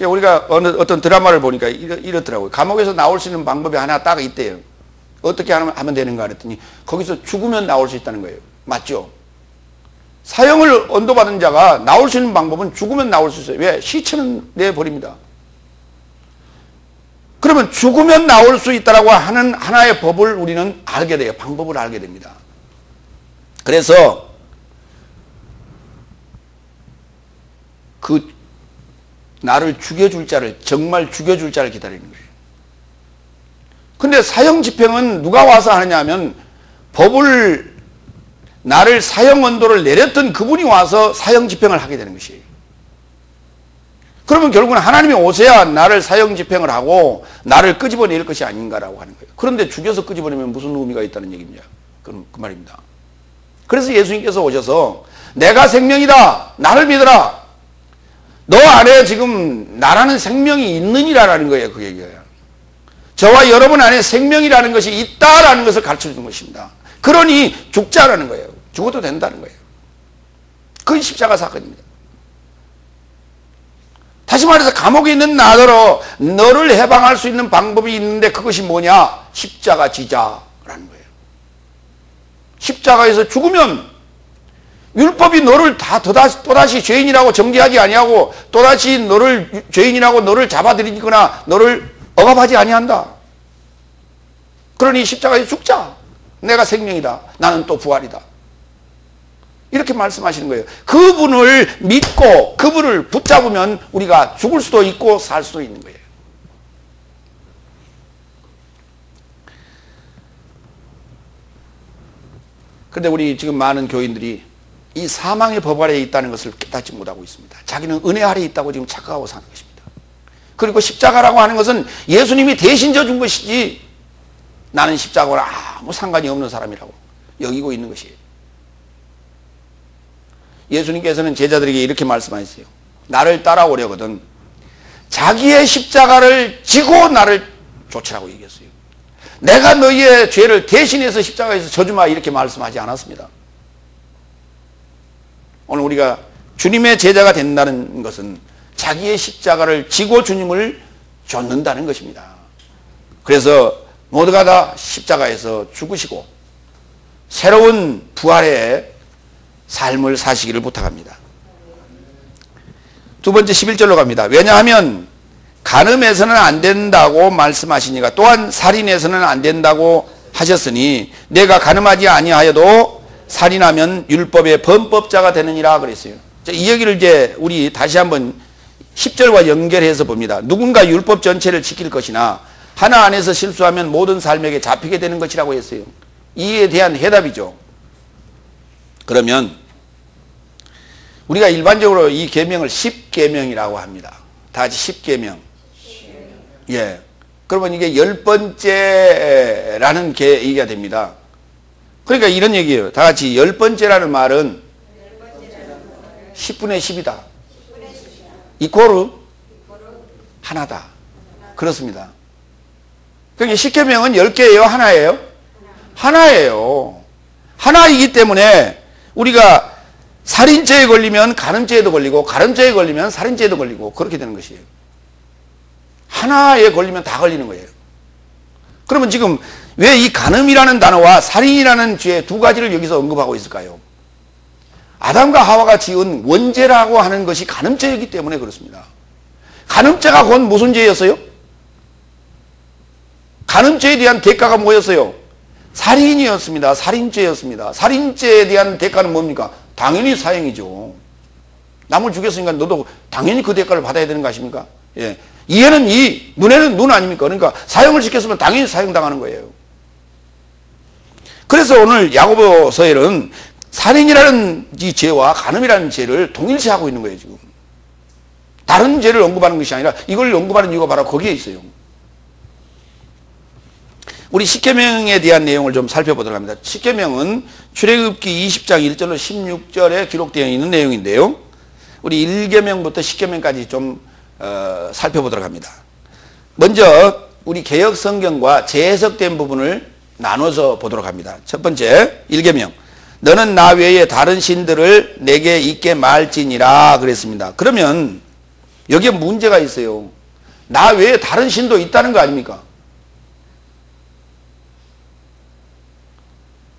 우리가 어떤 드라마를 보니까 이렇더라고요. 감옥에서 나올 수 있는 방법이 하나 딱 있대요. 어떻게 하면 되는가 그랬더니 거기서 죽으면 나올 수 있다는 거예요. 맞죠? 사형을 언도받은 자가 나올 수 있는 방법은 죽으면 나올 수 있어요. 왜? 시체는 내버립니다. 그러면 죽으면 나올 수 있다라고 하는 하나의 법을 우리는 알게 돼요. 방법을 알게 됩니다. 그래서 그 나를 죽여줄 자를, 정말 죽여줄 자를 기다리는 거예요. 근데 사형 집행은 누가 와서 하느냐 하면 법을, 나를 사형 언도를 내렸던 그분이 와서 사형 집행을 하게 되는 것이에요. 그러면 결국은 하나님이 오셔야 나를 사형 집행을 하고 나를 끄집어낼 것이 아닌가라고 하는 거예요. 그런데 죽여서 끄집어내면 무슨 의미가 있다는 얘기입니다. 그 말입니다. 그래서 예수님께서 오셔서 내가 생명이다. 나를 믿어라. 너 안에 지금 나라는 생명이 있느니라라는 거예요. 그 얘기예요. 저와 여러분 안에 생명이라는 것이 있다라는 것을 가르쳐주는 것입니다. 그러니 죽자라는 거예요. 죽어도 된다는 거예요. 그건 십자가 사건입니다. 다시 말해서 감옥에 있는 나더러 너를 해방할 수 있는 방법이 있는데 그것이 뭐냐? 십자가 지자라는 거예요. 십자가에서 죽으면 율법이 너를 또다시 죄인이라고 정죄하지 아니하고 또다시 너를 죄인이라고 너를 잡아들이거나 너를 억압하지 아니한다. 그러니 십자가에서 죽자. 내가 생명이다. 나는 또 부활이다. 이렇게 말씀하시는 거예요. 그분을 믿고 그분을 붙잡으면 우리가 죽을 수도 있고 살 수도 있는 거예요. 그런데 우리 지금 많은 교인들이 이 사망의 법 아래에 있다는 것을 깨닫지 못하고 있습니다. 자기는 은혜 아래에 있다고 지금 착각하고 사는 것입니다. 그리고 십자가라고 하는 것은 예수님이 대신 져준 것이지 나는 십자가와 아무 상관이 없는 사람이라고 여기고 있는 것이에요. 예수님께서는 제자들에게 이렇게 말씀하셨어요. 나를 따라오려거든 자기의 십자가를 지고 나를 쫓으라고 얘기했어요. 내가 너희의 죄를 대신해서 십자가에서 져주마 이렇게 말씀하지 않았습니다. 오늘 우리가 주님의 제자가 된다는 것은 자기의 십자가를 지고 주님을 좇는다는 것입니다. 그래서 모두가 다 십자가에서 죽으시고 새로운 부활의 삶을 사시기를 부탁합니다. 두 번째 11절로 갑니다. 왜냐하면 간음해서는 안 된다고 말씀하시니까 또한 살인해서는 안 된다고 하셨으니 내가 간음하지 아니하여도 살인하면 율법의 범법자가 되느니라 그랬어요. 이 얘기를 이제 우리 다시 한번 10절과 연결해서 봅니다. 누군가 율법 전체를 지킬 것이나 하나 안에서 실수하면 모든 삶에게 잡히게 되는 것이라고 했어요. 이에 대한 해답이죠. 그러면 우리가 일반적으로 이 계명을 10계명이라고 합니다. 다 같이 10계명. 예. 그러면 이게 10번째라는 얘기가 됩니다. 그러니까 이런 얘기예요. 다 같이 10번째라는 말은 10분의 10이다. 이코르 하나다. 그렇습니다. 그러니까 10계명은 10개예요? 하나예요? 하나예요. 하나이기 때문에 우리가 살인죄에 걸리면 간음죄에도 걸리고 간음죄에 걸리면 살인죄에도 걸리고 그렇게 되는 것이에요. 하나에 걸리면 다 걸리는 거예요. 그러면 지금 왜 이 간음이라는 단어와 살인이라는 죄 두 가지를 여기서 언급하고 있을까요? 아담과 하와가 지은 원죄라고 하는 것이 간음죄이기 때문에 그렇습니다. 간음죄가 곧 무슨 죄였어요? 간음죄에 대한 대가가 뭐였어요? 살인이었습니다. 살인죄였습니다. 살인죄에 대한 대가는 뭡니까? 당연히 사형이죠. 남을 죽였으니까 너도 당연히 그 대가를 받아야 되는 거 아십니까? 예. 이에는 이, 눈에는 눈 아닙니까? 그러니까 사형을 시켰으면 당연히 사형당하는 거예요. 그래서 오늘 야고보서에는 살인이라는 이 죄와 간음이라는 죄를 동일시하고 있는 거예요, 지금. 다른 죄를 언급하는 것이 아니라 이걸 언급하는 이유가 바로 거기에 있어요. 우리 십계명에 대한 내용을 좀 살펴보도록 합니다. 십계명은 출애굽기 20장 1절로 16절에 기록되어 있는 내용인데요. 우리 1계명부터 10계명까지 좀 살펴보도록 합니다. 먼저 우리 개역 성경과 재해석된 부분을 나눠서 보도록 합니다. 첫 번째 1계명 너는 나 외에 다른 신들을 내게 있게 말지니라 그랬습니다. 그러면 여기에 문제가 있어요. 나 외에 다른 신도 있다는 거 아닙니까?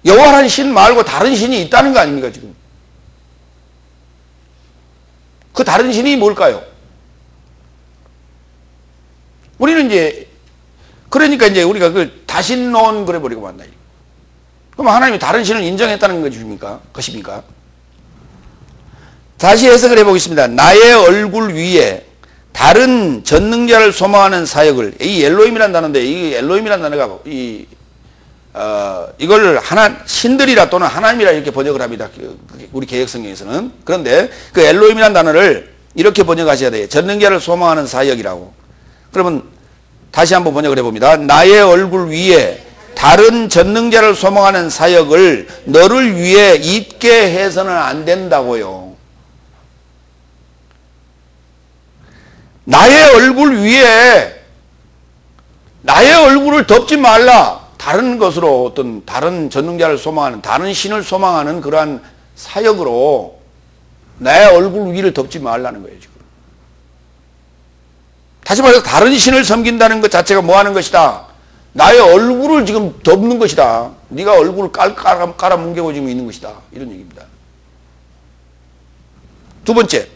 여호와라는 신 말고 다른 신이 있다는 거 아닙니까 지금? 그 다른 신이 뭘까요? 우리는 이제 그러니까 이제 우리가 그 다신론 그래 버리고 만나요. 그럼 하나님이 다른 신을 인정했다는 것입니까? 다시 해석을 해보겠습니다. 나의 얼굴 위에 다른 전능자를 소망하는 사역을 이 엘로힘이라는 단어인데 이 엘로힘이라는 단어가 이걸 신들이라 또는 하나님이라 이렇게 번역을 합니다. 우리 개역성경에서는. 그런데 그 엘로힘이라는 단어를 이렇게 번역하셔야 돼요. 전능자를 소망하는 사역이라고. 그러면 다시 한번 번역을 해봅니다. 나의 얼굴 위에 다른 전능자를 소망하는 사역을 너를 위해 있게 해서는 안 된다고요. 나의 얼굴 위에 나의 얼굴을 덮지 말라. 다른 것으로 어떤 다른 전능자를 소망하는 다른 신을 소망하는 그러한 사역으로 나의 얼굴 위를 덮지 말라는 거예요 지금. 다시 말해서 다른 신을 섬긴다는 것 자체가 뭐 하는 것이다? 나의 얼굴을 지금 덮는 것이다. 네가 얼굴을 깔아 뭉개고 지금 있는 것이다. 이런 얘기입니다. 두 번째,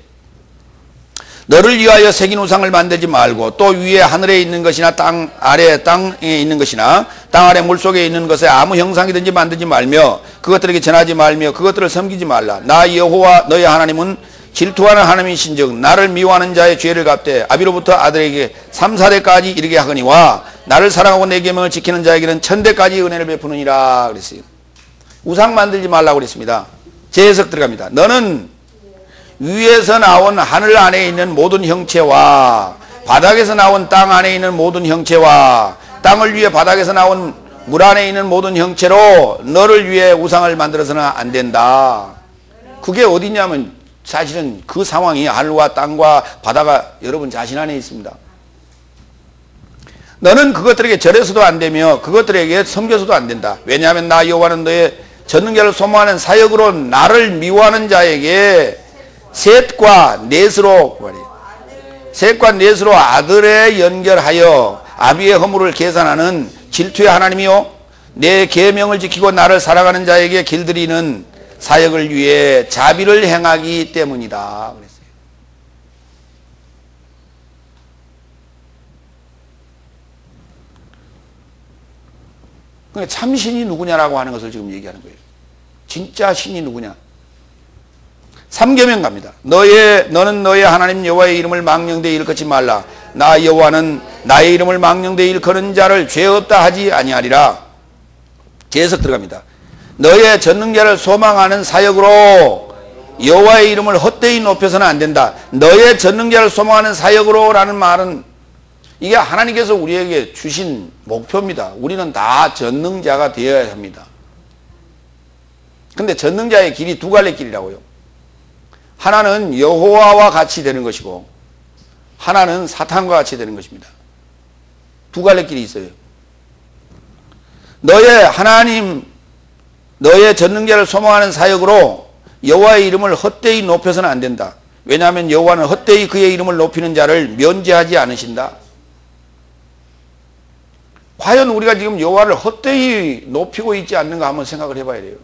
너를 위하여 새긴 우상을 만들지 말고 또 위에 하늘에 있는 것이나 땅 아래 땅에 있는 것이나 땅 아래 물속에 있는 것에 아무 형상이든지 만들지 말며 그것들에게 전하지 말며 그것들을 섬기지 말라. 나 여호와 너의 하나님은 질투하는 하나님이신즉 나를 미워하는 자의 죄를 갚되 아비로부터 아들에게 3, 4대까지 이르게 하거니와 나를 사랑하고 내 계명을 지키는 자에게는 1000대까지 은혜를 베푸느니라 그랬어요. 우상 만들지 말라고 그랬습니다. 제 해석 들어갑니다. 너는 위에서 나온 하늘 안에 있는 모든 형체와 바닥에서 나온 땅 안에 있는 모든 형체와 땅을 위해 바닥에서 나온 물 안에 있는 모든 형체로 너를 위해 우상을 만들어서는 안 된다. 그게 어디냐면 사실은 그 상황이 하늘과 땅과 바다가 여러분 자신 안에 있습니다. 너는 그것들에게 절해서도 안 되며 그것들에게 섬겨서도 안 된다. 왜냐하면 나 여호와는 너의 전능자를 소망하는 사역으로 나를 미워하는 자에게 셋과 넷으로 아들에 연결하여 아비의 허물을 계산하는 질투의 하나님이요 내 계명을 지키고 나를 살아가는 자에게 길들이는 사역을 위해 자비를 행하기 때문이다 그랬어요. 그러니까 참 신이 누구냐라고 하는 것을 지금 얘기하는 거예요. 진짜 신이 누구냐? 3계명 갑니다. 너는 너의 하나님 여호와의 이름을 망령되이 일컫지 말라. 나 여호와는 나의 이름을 망령되이 일컫는 자를 죄 없다 하지 아니하리라. 계속 들어갑니다. 너의 전능자를 소망하는 사역으로 여호와의 이름을 헛되이 높여서는 안 된다. 너의 전능자를 소망하는 사역으로 라는 말은 이게 하나님께서 우리에게 주신 목표입니다. 우리는 다 전능자가 되어야 합니다. 근데 전능자의 길이 두 갈래 길이라고요. 하나는 여호와와 같이 되는 것이고 하나는 사탄과 같이 되는 것입니다. 두 갈래 길이 있어요. 너의 전능자를 소망하는 사역으로 여호와의 이름을 헛되이 높여서는 안 된다. 왜냐하면 여호와는 헛되이 그의 이름을 높이는 자를 면제하지 않으신다. 과연 우리가 지금 여호와를 헛되이 높이고 있지 않는가 한번 생각을 해봐야 돼요.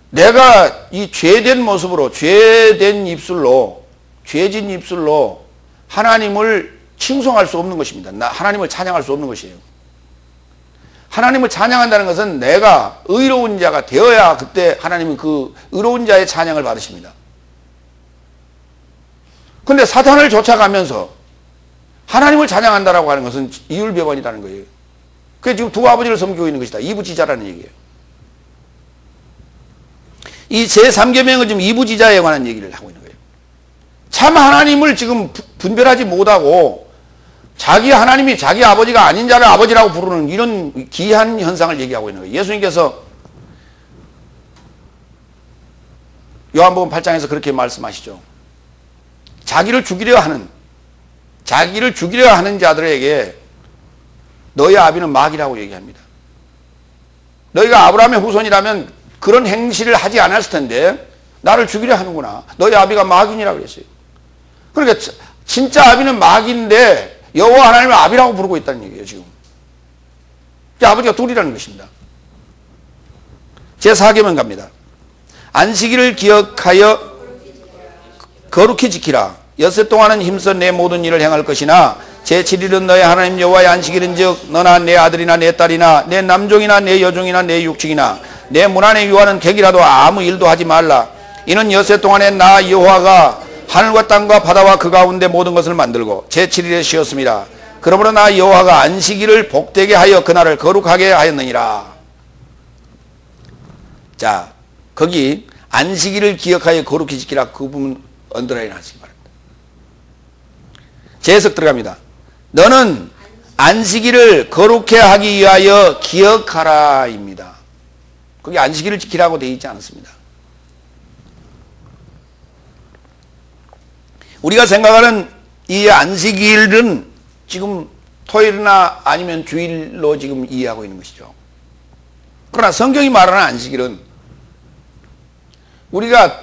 내가 이 죄된 모습으로 죄진 입술로 하나님을 칭송할 수 없는 것입니다. 하나님을 찬양할 수 없는 것이에요. 하나님을 찬양한다는 것은 내가 의로운 자가 되어야 그때 하나님은 그 의로운 자의 찬양을 받으십니다. 그런데 사탄을 쫓아가면서 하나님을 찬양한다라고 하는 것은 이율배반이라는 거예요. 그게 지금 두 아버지를 섬기고 있는 것이다. 이부지자라는 얘기예요. 이 제3계명은 지금 이부지자에 관한 얘기를 하고 있는 거예요. 참 하나님을 지금 분별하지 못하고 자기 하나님이 자기 아버지가 아닌 자를 아버지라고 부르는 이런 기이한 현상을 얘기하고 있는 거예요. 예수님께서 요한복음 8장에서 그렇게 말씀하시죠. 자기를 죽이려 하는 자들에게 너희 아비는 마귀라고 얘기합니다. 너희가 아브라함의 후손이라면 그런 행실을 하지 않았을 텐데 나를 죽이려 하는구나. 너희 아비가 마귀니라고 그랬어요. 그러니까 진짜 아비는 마귀인데 여호와 하나님을 아비라고 부르고 있다는 얘기예요. 지금 아버지가 둘이라는 것입니다. 제4계명 갑니다. 안식일을 기억하여 거룩히 지키라. 엿새 동안은 힘써 내 모든 일을 행할 것이나 제7일은 너의 하나님 여호와의 안식일인즉 너나 내 아들이나 내 딸이나 내 남종이나 내 여종이나 내 육축이나 내 문 안에 유하는 객이라도 아무 일도 하지 말라. 이는 엿새 동안에 나 여호와가 하늘과 땅과 바다와 그 가운데 모든 것을 만들고 제7일에 쉬었습니다. 그러므로 나 여호와가 안식일을 복되게 하여 그날을 거룩하게 하였느니라. 자, 거기 안식일을 기억하여 거룩히 지키라, 그 부분 언더라인 하시기 바랍니다. 재해석 들어갑니다. 너는 안식일을 거룩해 하기 위하여 기억하라 입니다. 거기 안식일을 지키라고 되어 있지 않습니다. 우리가 생각하는 이 안식일은 지금 토요일이나 아니면 주일로 지금 이해하고 있는 것이죠. 그러나 성경이 말하는 안식일은 우리가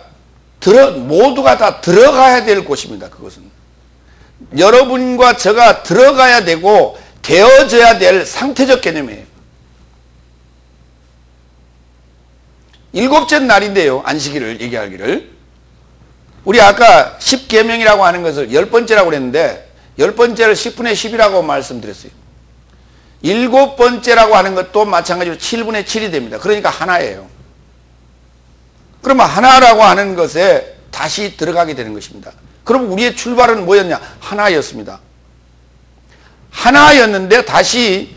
모두가 다 들어가야 될 곳입니다. 그것은 여러분과 저가 들어가야 되고 되어져야 될 상태적 개념이에요. 일곱째 날인데요, 안식일을 얘기하기를 우리 아까 10계명이라고 하는 것을 10번째라고 그랬는데 10번째를 10분의 10이라고 말씀드렸어요. 7번째라고 하는 것도 마찬가지로 7분의 7이 됩니다. 그러니까 하나예요. 그러면 하나라고 하는 것에 다시 들어가게 되는 것입니다. 그럼 우리의 출발은 뭐였냐? 하나였습니다. 하나였는데 다시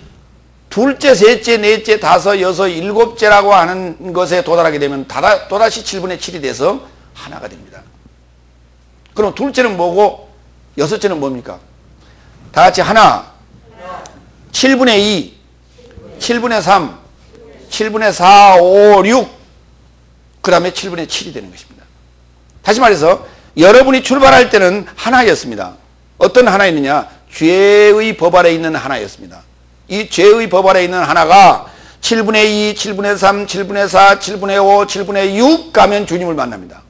둘째, 셋째, 넷째, 다섯, 여섯, 일곱째라고 하는 것에 도달하게 되면 또다시 7분의 7이 돼서 하나가 됩니다. 그럼 둘째는 뭐고 여섯째는 뭡니까? 다 같이 하나, 7분의 2, 7분의 3, 7분의 4, 5, 6, 그 다음에 7분의 7이 되는 것입니다. 다시 말해서 여러분이 출발할 때는 하나였습니다. 어떤 하나였느냐? 죄의 법 아래 있는 하나였습니다. 이 죄의 법 아래 있는 하나가 7분의 2, 7분의 3, 7분의 4, 7분의 5, 7분의 6 가면 주님을 만납니다.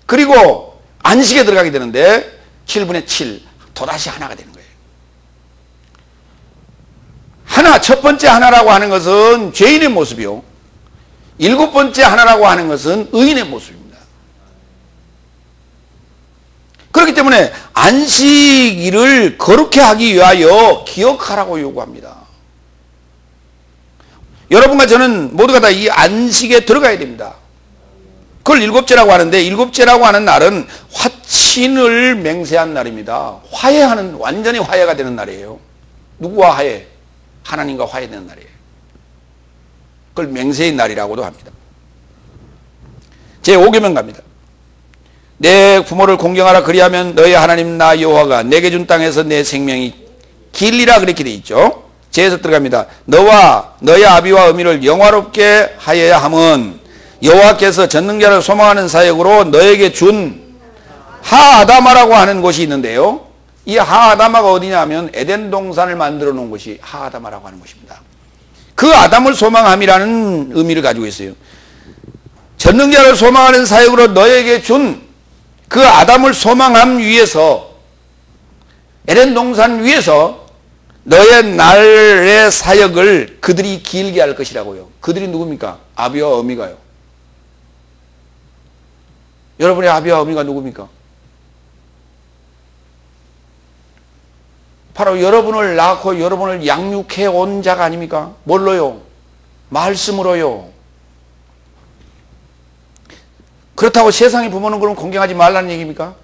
그리고 안식에 들어가게 되는데 7분의 7, 또다시 하나가 되는 거예요. 하나, 첫 번째 하나라고 하는 것은 죄인의 모습이요. 7번째 하나라고 하는 것은 의인의 모습입니다. 그렇기 때문에 안식일을 거룩해 하기 위하여 기억하라고 요구합니다. 여러분과 저는 모두가 다 이 안식에 들어가야 됩니다. 그걸 일곱째라고 하는데 일곱째라고 하는 날은 화친을 맹세한 날입니다. 화해하는, 완전히 화해가 되는 날이에요. 누구와 화해? 하나님과 화해되는 날이에요. 그걸 맹세의 날이라고도 합니다. 제5계명 갑니다. 내 부모를 공경하라 그리하면 너희 하나님 나 여호와가 내게 준 땅에서 내 생명이 길리라 그렇게 되어 있죠. 제 해석 들어갑니다. 너와 너희 아비와 어미를 영화롭게 하여야 함은 여호와께서 전능자를 소망하는 사역으로 너에게 준 하아다마라고 하는 곳이 있는데요. 이 하아다마가 어디냐면 에덴 동산을 만들어 놓은 곳이 하아다마라고 하는 곳입니다. 그 아담을 소망함이라는 의미를 가지고 있어요. 전능자를 소망하는 사역으로 너에게 준 그 아담을 소망함 위에서 에덴 동산 위에서 너의 날의 사역을 그들이 길게 할 것이라고요. 그들이 누굽니까? 아비와 어미가요. 여러분의 아비와 어미가 누굽니까? 바로 여러분을 낳고 여러분을 양육해 온 자가 아닙니까? 뭘로요? 말씀으로요. 그렇다고 세상의 부모는 그럼 공경하지 말라는 얘기입니까?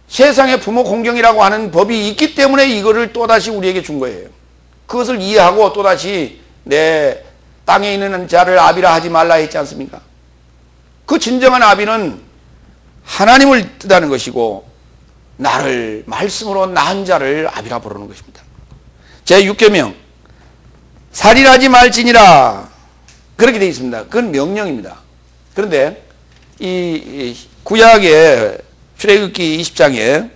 세상의 부모 공경이라고 하는 법이 있기 때문에 이거를 또다시 우리에게 준 거예요. 그것을 이해하고 또다시 내 땅에 있는 자를 아비라 하지 말라 했지 않습니까? 그 진정한 아비는 하나님을 뜻하는 것이고 나를 말씀으로 낳은 자를 아비라 부르는 것입니다. 제6계명 살인하지 말지니라 그렇게 되어 있습니다. 그건 명령입니다. 그런데 이 구약의 출애굽기 20장에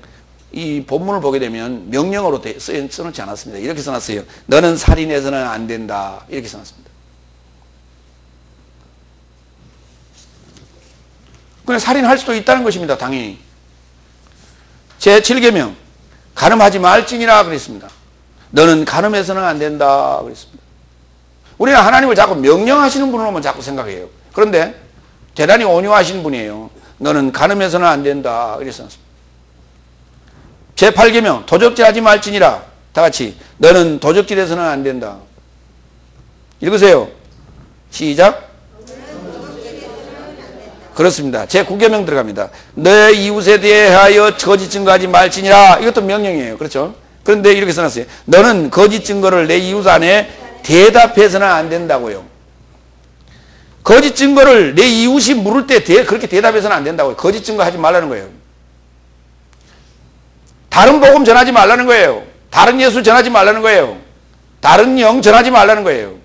이 본문을 보게 되면 명령어로 써놓지 않았습니다. 이렇게 써놨어요. 너는 살인해서는 안 된다. 이렇게 써놨습니다. 그냥 살인할 수도 있다는 것입니다. 당연히. 제7계명 간음하지 말지니라 그랬습니다. 너는 간음해서는 안 된다 그랬습니다. 우리는 하나님을 자꾸 명령하시는 분으로만 자꾸 생각해요. 그런데 대단히 온유하신 분이에요. 너는 간음해서는 안 된다 그랬습니다. 제8계명 도적질하지 말지니라. 다 같이 너는 도적질해서는 안 된다. 읽으세요. 시작. 그렇습니다. 제9계명 들어갑니다. 내 이웃에 대하여 거짓 증거하지 말지니라. 이것도 명령이에요. 그렇죠? 그런데 이렇게 써놨어요. 너는 거짓 증거를 내 이웃 안에 대답해서는 안 된다고요. 거짓 증거를 내 이웃이 물을 때 그렇게 대답해서는 안 된다고요. 거짓 증거 하지 말라는 거예요. 다른 복음 전하지 말라는 거예요. 다른 예수 전하지 말라는 거예요. 다른 영 전하지 말라는 거예요.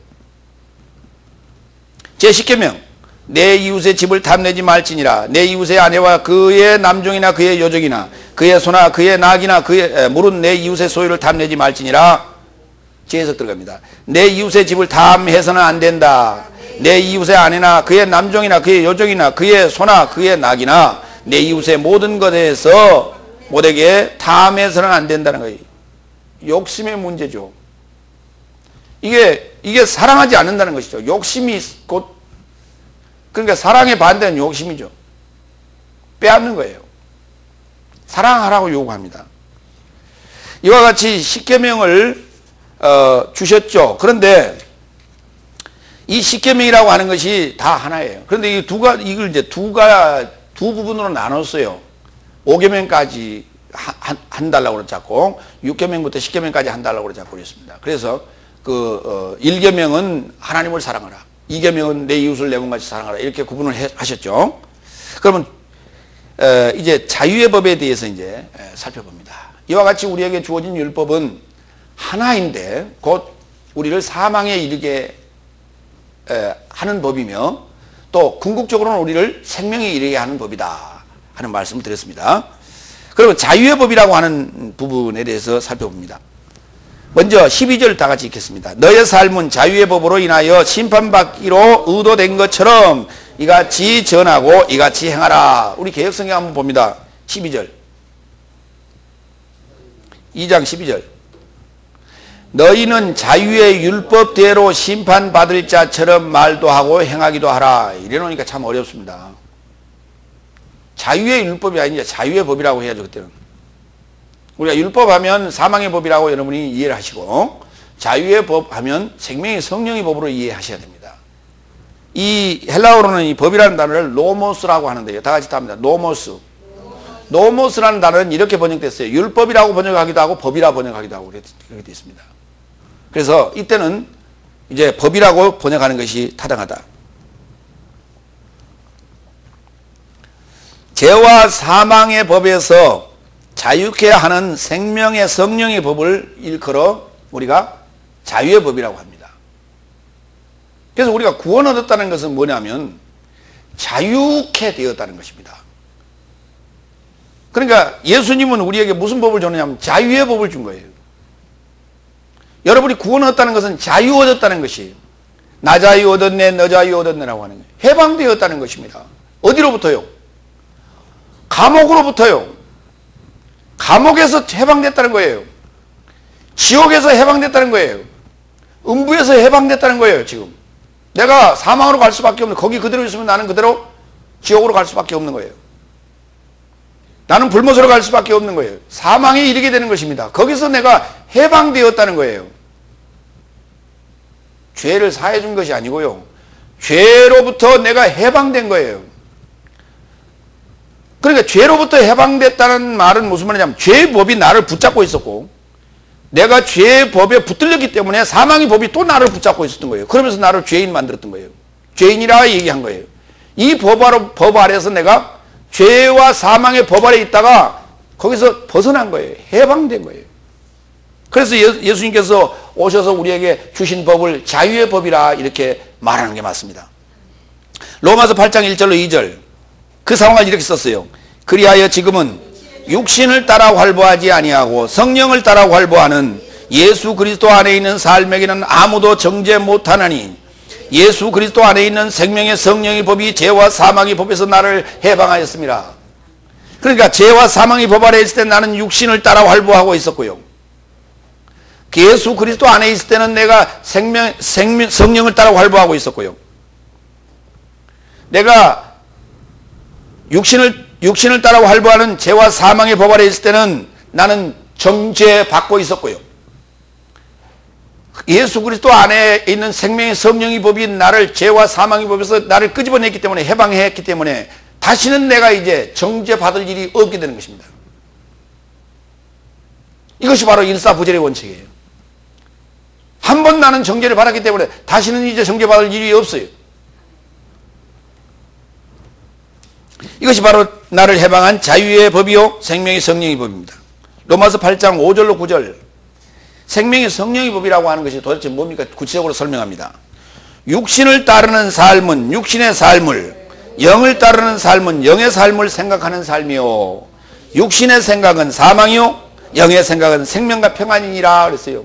제10계명 내 이웃의 집을 탐내지 말지니라. 내 이웃의 아내와 그의 남종이나 그의 여종이나 그의 소나 그의 낙이나 그의 물은 내 이웃의 소유를 탐내지 말지니라. 제 해석 들어갑니다. 내 이웃의 집을 탐해서는 안 된다. 내 이웃의 아내나 그의 남종이나 그의 여종이나 그의 소나 그의 낙이나 내 이웃의 모든 것에서 모두에게 탐해서는 안 된다는 거예요. 욕심의 문제죠. 이게 사랑하지 않는다는 것이죠. 욕심이 곧 그러니까 사랑의 반대는 욕심이죠. 빼앗는 거예요. 사랑하라고 요구합니다. 이와 같이 10계명을 주셨죠. 그런데 이 10계명이라고 하는 것이 다 하나예요. 그런데 이걸 이제 두 부분으로 나눴어요. 5계명까지 한 달라고 잡고 6계명부터 10계명까지 한 달라고 잡고 그랬습니다. 그래서 1계명은 하나님을 사랑하라. 2계명은 내 이웃을 내 몸같이 사랑하라. 이렇게 구분을 하셨죠. 그러면 이제 자유의 법에 대해서 이제 살펴봅니다. 이와 같이 우리에게 주어진 율법은 하나인데 곧 우리를 사망에 이르게 하는 법이며 또 궁극적으로는 우리를 생명에 이르게 하는 법이다 하는 말씀을 드렸습니다. 그러면 자유의 법이라고 하는 부분에 대해서 살펴봅니다. 먼저 12절 다 같이 읽겠습니다. 너의 삶은 자유의 법으로 인하여 심판받기로 의도된 것처럼 이같이 전하고 이같이 행하라. 우리 개역성경 한번 봅니다. 12절 2장 12절 너희는 자유의 율법대로 심판받을 자처럼 말도 하고 행하기도 하라. 이래놓으니까 참 어렵습니다. 자유의 율법이 아니라 자유의 법이라고 해야죠. 그때는 우리가 율법 하면 사망의 법이라고 여러분이 이해를 하시고 자유의 법 하면 생명의 성령의 법으로 이해하셔야 됩니다. 이 헬라어로는 이 법이라는 단어를 노모스라고 하는데요. 다 같이 답니다. 노모스. 노모스라는 단어는 이렇게 번역됐어요. 율법이라고 번역하기도 하고 법이라 번역하기도 하고 그렇게 되어 있습니다. 그래서 이때는 이제 법이라고 번역하는 것이 타당하다. 죄와 사망의 법에서 자유케 하는 생명의 성령의 법을 일컬어 우리가 자유의 법이라고 합니다. 그래서 우리가 구원 얻었다는 것은 뭐냐면 자유케 되었다는 것입니다. 그러니까 예수님은 우리에게 무슨 법을 줬느냐면 자유의 법을 준 거예요. 여러분이 구원 얻었다는 것은 자유 얻었다는 것이에요. 나 자유 얻었네, 너 자유 얻었네라고 하는 거예요. 해방되었다는 것입니다. 어디로부터요? 감옥으로부터요. 감옥에서 해방됐다는 거예요. 지옥에서 해방됐다는 거예요. 음부에서 해방됐다는 거예요. 지금 내가 사망으로 갈 수밖에 없는, 거기 그대로 있으면 나는 그대로 지옥으로 갈 수밖에 없는 거예요. 나는 불못으로 갈 수밖에 없는 거예요. 사망에 이르게 되는 것입니다. 거기서 내가 해방되었다는 거예요. 죄를 사해 준 것이 아니고요, 죄로부터 내가 해방된 거예요. 그러니까 죄로부터 해방됐다는 말은 무슨 말이냐면 죄의 법이 나를 붙잡고 있었고 내가 죄의 법에 붙들렸기 때문에 사망의 법이 또 나를 붙잡고 있었던 거예요. 그러면서 나를 죄인 만들었던 거예요. 죄인이라 얘기한 거예요. 이 법 아래에서 내가 죄와 사망의 법 아래 있다가 거기서 벗어난 거예요. 해방된 거예요. 그래서 예수님께서 오셔서 우리에게 주신 법을 자유의 법이라 이렇게 말하는 게 맞습니다. 로마서 8장 1절로 2절 그 상황을 이렇게 썼어요. 그리하여 지금은 육신을 따라 활보하지 아니하고 성령을 따라 활보하는 예수 그리스도 안에 있는 삶에게는 아무도 정죄 못하나니 예수 그리스도 안에 있는 생명의 성령의 법이 죄와 사망의 법에서 나를 해방하였습니다. 그러니까 죄와 사망의 법 아래 있을 때 나는 육신을 따라 활보하고 있었고요. 예수 그리스도 안에 있을 때는 내가 성령을 따라 활보하고 있었고요. 내가 육신을 따라 활보하는 죄와 사망의 법 아래 있을 때는 나는 정죄받고 있었고요. 예수 그리스도 안에 있는 생명의 성령의 법이 나를 죄와 사망의 법에서 나를 끄집어냈기 때문에, 해방했기 때문에 다시는 내가 이제 정죄받을 일이 없게 되는 것입니다. 이것이 바로 일사부절의 원칙이에요. 한 번 나는 정죄를 받았기 때문에 다시는 이제 정죄받을 일이 없어요. 이것이 바로 나를 해방한 자유의 법이요 생명의 성령의 법입니다. 로마서 8장 5절로 9절, 생명의 성령의 법이라고 하는 것이 도대체 뭡니까? 구체적으로 설명합니다. 육신을 따르는 삶은 육신의 삶을, 영을 따르는 삶은 영의 삶을 생각하는 삶이요, 육신의 생각은 사망이요 영의 생각은 생명과 평안이니라 그랬어요.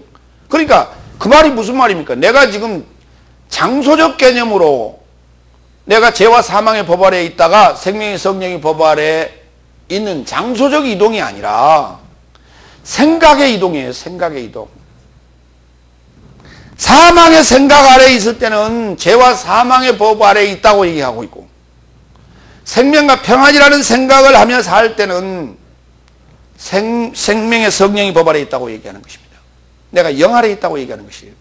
그러니까 그 말이 무슨 말입니까? 내가 지금 장소적 개념으로 내가 죄와 사망의 법 아래에 있다가 생명의 성령의 법 아래에 있는 장소적 이동이 아니라 생각의 이동이에요. 생각의 이동. 사망의 생각 아래에 있을 때는 죄와 사망의 법 아래에 있다고 얘기하고 있고, 생명과 평안이라는 생각을 하며 살 때는 생명의 성령의 법 아래에 있다고 얘기하는 것입니다. 내가 영 아래에 있다고 얘기하는 것이에요.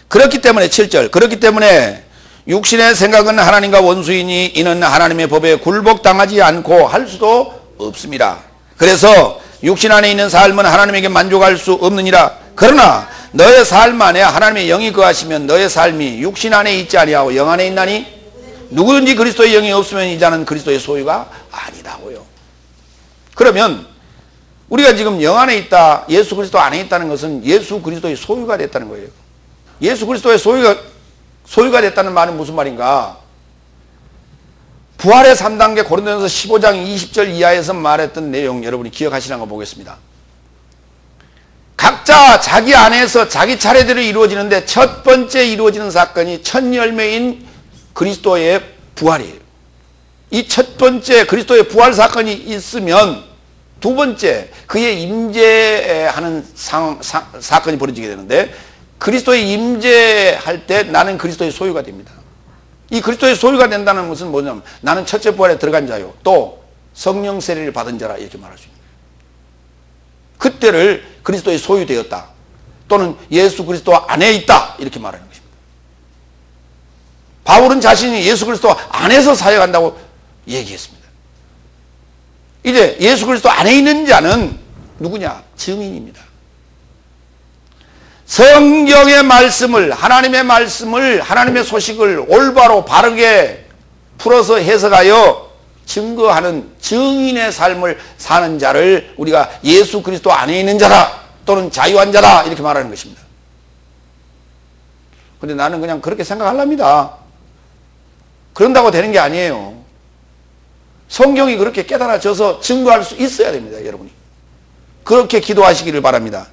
그렇기 때문에 7절, 그렇기 때문에 육신의 생각은 하나님과 원수이니 이는 하나님의 법에 굴복당하지 않고 할 수도 없습니다. 그래서 육신 안에 있는 삶은 하나님에게 만족할 수 없느니라. 그러나 너의 삶 안에 하나님의 영이 거하시면 너의 삶이 육신 안에 있지 아니하고 영 안에 있나니 누구든지 그리스도의 영이 없으면 이 자는 그리스도의 소유가 아니다고요. 그러면 우리가 지금 영 안에 있다, 예수 그리스도 안에 있다는 것은 예수 그리스도의 소유가 됐다는 거예요. 예수 그리스도의 소유가 됐다는 말은 무슨 말인가? 부활의 3단계 고린도전서 15장 20절 이하에서 말했던 내용 여러분이 기억하시는 거 보겠습니다. 각자 자기 안에서 자기 차례대로 이루어지는데 첫 번째 이루어지는 사건이 첫 열매인 그리스도의 부활이에요. 이 첫 번째 그리스도의 부활 사건이 있으면 두 번째 그의 임재하는 사건이 벌어지게 되는데, 그리스도의 임재할 때 나는 그리스도의 소유가 됩니다. 이 그리스도의 소유가 된다는 것은 뭐냐면 나는 첫째 부활에 들어간 자요, 또 성령 세례를 받은 자라, 이렇게 말할 수 있는 거예요. 그때를 그리스도의 소유되었다, 또는 예수 그리스도 안에 있다, 이렇게 말하는 것입니다. 바울은 자신이 예수 그리스도 안에서 사역한다고 얘기했습니다. 이제 예수 그리스도 안에 있는 자는 누구냐? 증인입니다. 성경의 말씀을, 하나님의 소식을 올바로 바르게 풀어서 해석하여 증거하는 증인의 삶을 사는 자를 우리가 예수 그리스도 안에 있는 자다, 또는 자유한 자다, 이렇게 말하는 것입니다. 그런데 나는 그냥 그렇게 생각하랍니다. 그런다고 되는 게 아니에요. 성경이 그렇게 깨달아져서 증거할 수 있어야 됩니다, 여러분이. 그렇게 기도하시기를 바랍니다.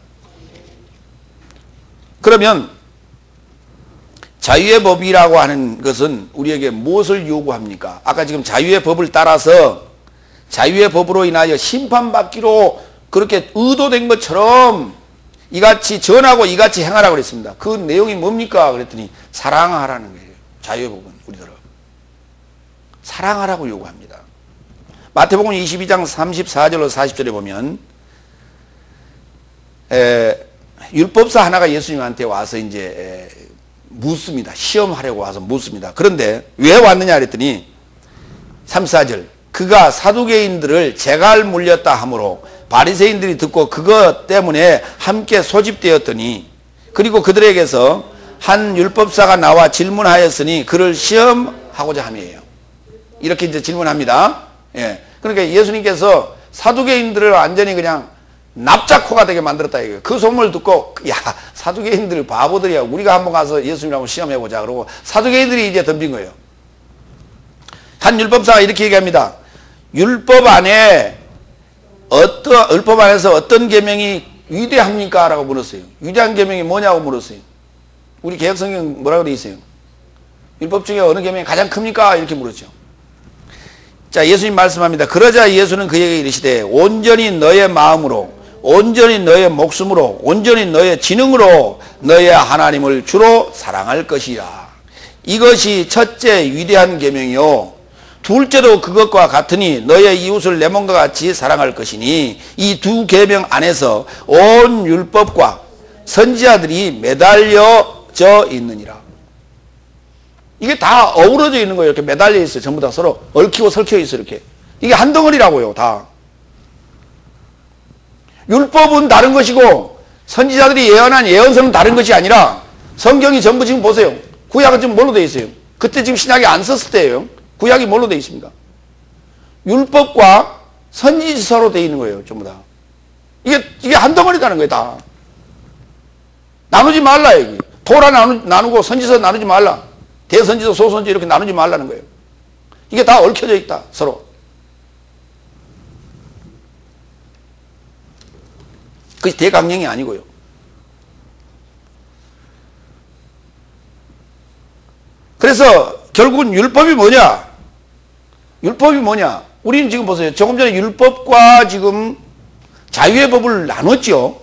그러면 자유의 법이라고 하는 것은 우리에게 무엇을 요구합니까? 아까 지금 자유의 법을 따라서 자유의 법으로 인하여 심판받기로 그렇게 의도된 것처럼 이같이 전하고 이같이 행하라고 그랬습니다. 그 내용이 뭡니까? 그랬더니 사랑하라는 거예요. 자유의 법은 우리들은 사랑하라고 요구합니다. 마태복음 22장 34절로 40절에 보면 율법사 하나가 예수님한테 와서 이제 묻습니다. 시험하려고 와서 묻습니다. 그런데 왜 왔느냐 그랬더니 34절, 그가 사두개인들을 재갈 물렸다 하므로 바리새인들이 듣고 그것 때문에 함께 소집되었더니, 그리고 그들에게서 한 율법사가 나와 질문하였으니 그를 시험하고자 함이에요. 이렇게 이제 질문합니다. 예. 그러니까 예수님께서 사두개인들을 완전히 그냥 납작코가 되게 만들었다 이거예요. 그 소문을 듣고, 야, 사두개인들 바보들이야, 우리가 한번 가서 예수님하고 시험해보자. 그러고 사두개인들이 이제 덤빈 거예요. 한 율법사가 이렇게 얘기합니다. 율법 안에서 어떤 계명이 위대합니까? 라고 물었어요. 위대한 계명이 뭐냐고 물었어요. 우리 개혁성경 뭐라고 되어 있어요? 율법 중에 어느 계명이 가장 큽니까? 이렇게 물었죠. 자, 예수님 말씀합니다. 그러자 예수는 그에게 이르시되 온전히 너의 마음으로, 온전히 너의 목숨으로, 온전히 너의 지능으로 너의 하나님을 주로 사랑할 것이라. 이것이 첫째 위대한 계명이요 둘째도 그것과 같으니 너의 이웃을 내 몸과 같이 사랑할 것이니 이 두 계명 안에서 온 율법과 선지자들이 매달려져 있느니라. 이게 다 어우러져 있는 거예요. 이렇게 매달려 있어요. 전부 다 서로 얽히고 설켜 있어요. 이렇게. 이게 한 덩어리라고요. 다. 율법은 다른 것이고 선지자들이 예언한 예언서는 다른 것이 아니라 성경이 전부 지금 보세요. 구약은 지금 뭘로 되어 있어요? 그때 지금 신약이 안 썼을 때예요. 구약이 뭘로 되어 있습니다? 율법과 선지서로 되어 있는 거예요. 전부 다. 이게 한 덩어리라는 거예요. 다. 나누지 말라. 여기. 토라 나누고 선지서 나누지 말라. 대선지서 소선지 이렇게 나누지 말라는 거예요. 이게 다 얽혀져 있다. 서로. 그것이 대강령이 아니고요. 그래서 결국은 율법이 뭐냐? 율법이 뭐냐? 우리는 지금 보세요. 조금 전에 율법과 지금 자유의 법을 나눴죠.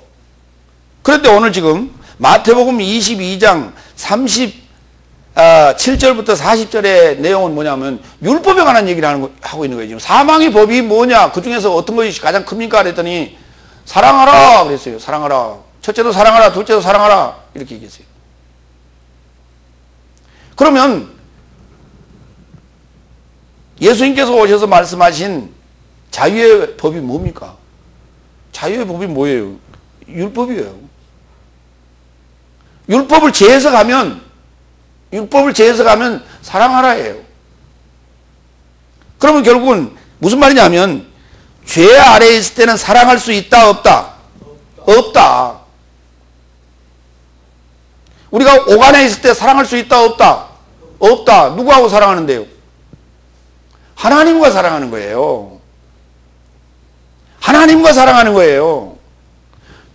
그런데 오늘 지금 마태복음 22장 37절부터 40절의 내용은 뭐냐면 율법에 관한 얘기를 하고 있는 거예요. 지금 사망의 법이 뭐냐? 그 중에서 어떤 것이 가장 큽니까? 그랬더니 사랑하라 그랬어요. 사랑하라. 첫째도 사랑하라. 둘째도 사랑하라. 이렇게 얘기했어요. 그러면 예수님께서 오셔서 말씀하신 자유의 법이 뭡니까? 자유의 법이 뭐예요? 율법이에요. 율법을 재해석하면 사랑하라예요. 그러면 결국은 무슨 말이냐면 죄 아래에 있을 때는 사랑할 수 있다 없다? 없다. 우리가 오간에 있을 때 사랑할 수 있다 없다? 없다. 누구하고 사랑하는데요? 하나님과 사랑하는 거예요. 하나님과 사랑하는 거예요.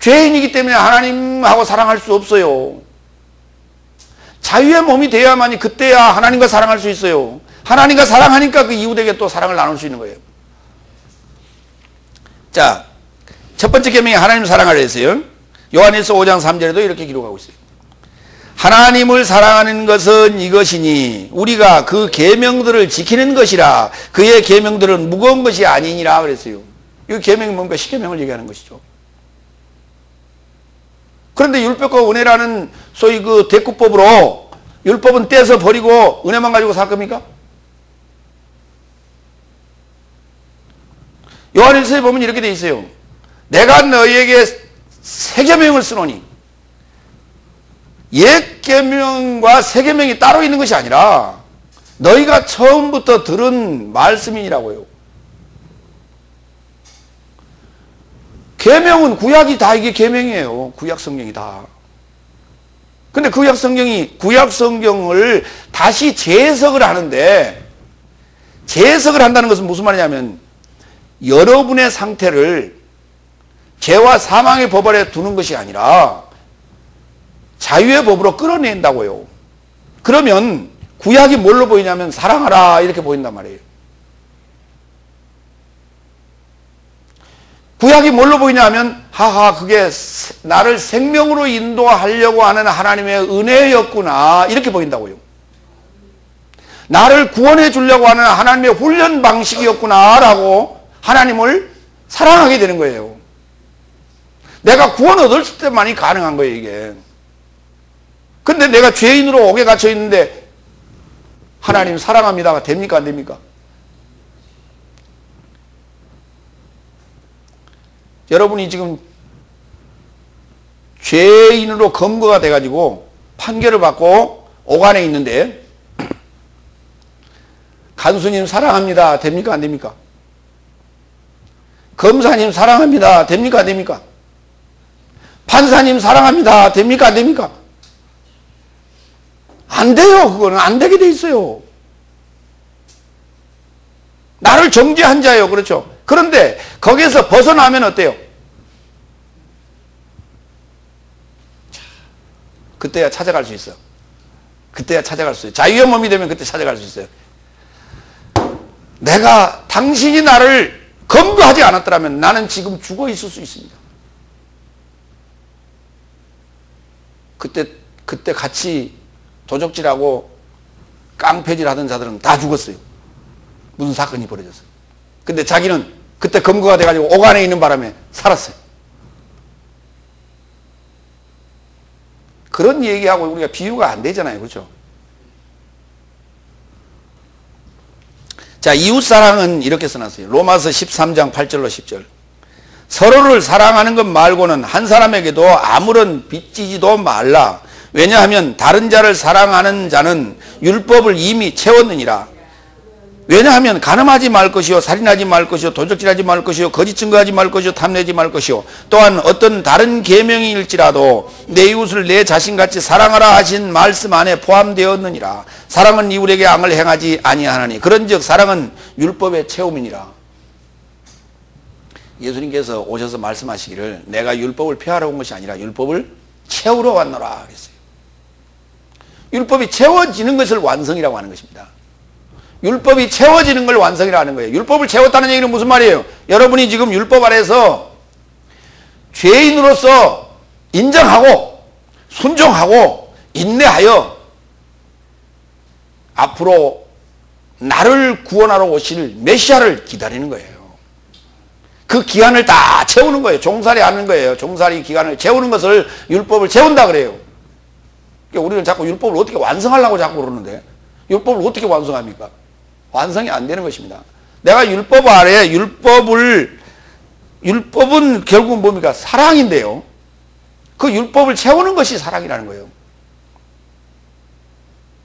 죄인이기 때문에 하나님하고 사랑할 수 없어요. 자유의 몸이 되어야만이 그때야 하나님과 사랑할 수 있어요. 하나님과 사랑하니까 그 이웃에게 또 사랑을 나눌 수 있는 거예요. 자, 첫 번째 계명이 하나님 사랑하라 했어요. 요한일서 5장 3절에도 이렇게 기록하고 있어요. 하나님을 사랑하는 것은 이것이니 우리가 그 계명들을 지키는 것이라. 그의 계명들은 무거운 것이 아니니라 그랬어요. 이 계명이 뭔가 십계명을 얘기하는 것이죠. 그런데 율법과 은혜라는 소위 그 대꾸법으로 율법은 떼서 버리고 은혜만 가지고 살 겁니까? 요한일서에 보면 이렇게 돼 있어요. 내가 너희에게 새 계명을 쓰노니. 옛 계명과 새 계명이 따로 있는 것이 아니라 너희가 처음부터 들은 말씀이라고요. 계명은 구약이 다 이게 계명이에요. 구약 성경이 다. 근데 구약 성경을 다시 재해석을 하는데, 재해석을 한다는 것은 무슨 말이냐면 여러분의 상태를 죄와 사망의 법 아래 두는 것이 아니라 자유의 법으로 끌어낸다고요. 그러면 구약이 뭘로 보이냐면 사랑하라 이렇게 보인단 말이에요. 구약이 뭘로 보이냐면 하하 그게 나를 생명으로 인도하려고 하는 하나님의 은혜였구나 이렇게 보인다고요. 나를 구원해 주려고 하는 하나님의 훈련 방식이었구나 라고 하나님을 사랑하게 되는 거예요. 내가 구원 얻을 때만이 가능한 거예요 이게. 근데 내가 죄인으로 옥에 갇혀 있는데 하나님 사랑합니다가 됩니까 안 됩니까? 여러분이 지금 죄인으로 검거가 돼가지고 판결을 받고 옥 안에 있는데 간수님 사랑합니다 됩니까 안 됩니까? 검사님 사랑합니다 됩니까 안 됩니까? 판사님 사랑합니다 됩니까 안 됩니까? 안 돼요. 그거는 안 되게 돼 있어요. 나를 정죄한 자예요. 그렇죠? 그런데 거기에서 벗어나면 어때요? 그때야 찾아갈 수 있어. 그때야 찾아갈 수 있어요. 자유의 몸이 되면 그때 찾아갈 수 있어요. 내가 당신이 나를 검거하지 않았더라면 나는 지금 죽어 있을 수 있습니다. 그때 같이 도적질하고 깡패질 하던 자들은 다 죽었어요. 무슨 사건이 벌어졌어요. 근데 자기는 그때 검거가 돼가지고 오간에 있는 바람에 살았어요. 그런 얘기하고 우리가 비유가 안 되잖아요. 그렇죠? 자, 이웃사랑은 이렇게 써놨어요. 로마서 13장 8절로 10절. 서로를 사랑하는 것 말고는 한 사람에게도 아무런 빚지지도 말라. 왜냐하면 다른 자를 사랑하는 자는 율법을 이미 채웠느니라. 왜냐하면 간음하지 말 것이요, 살인하지 말 것이요, 도적질하지 말 것이요, 거짓 증거하지 말 것이요, 탐내지 말 것이요, 또한 어떤 다른 계명일지라도 내 이웃을 내 자신같이 사랑하라 하신 말씀 안에 포함되었느니라. 사랑은 이웃에게 악을 행하지 아니하나니 그런즉 사랑은 율법의 채움이니라. 예수님께서 오셔서 말씀하시기를 내가 율법을 폐하러 온 것이 아니라 율법을 채우러 왔노라 그랬어요. 율법이 채워지는 것을 완성이라고 하는 것입니다. 율법이 채워지는 걸 완성이라고 하는 거예요. 율법을 채웠다는 얘기는 무슨 말이에요? 여러분이 지금 율법 아래서 죄인으로서 인정하고 순종하고 인내하여 앞으로 나를 구원하러 오실 메시아를 기다리는 거예요. 그 기한을 다 채우는 거예요. 종살이 하는 거예요. 종살이 기간을 채우는 것을 율법을 채운다 그래요. 그러니까 우리는 자꾸 율법을 어떻게 완성하려고 자꾸 그러는데 율법을 어떻게 완성합니까? 완성이 안 되는 것입니다. 내가 율법 아래 율법은 결국은 뭡니까? 사랑인데요. 그 율법을 채우는 것이 사랑이라는 거예요.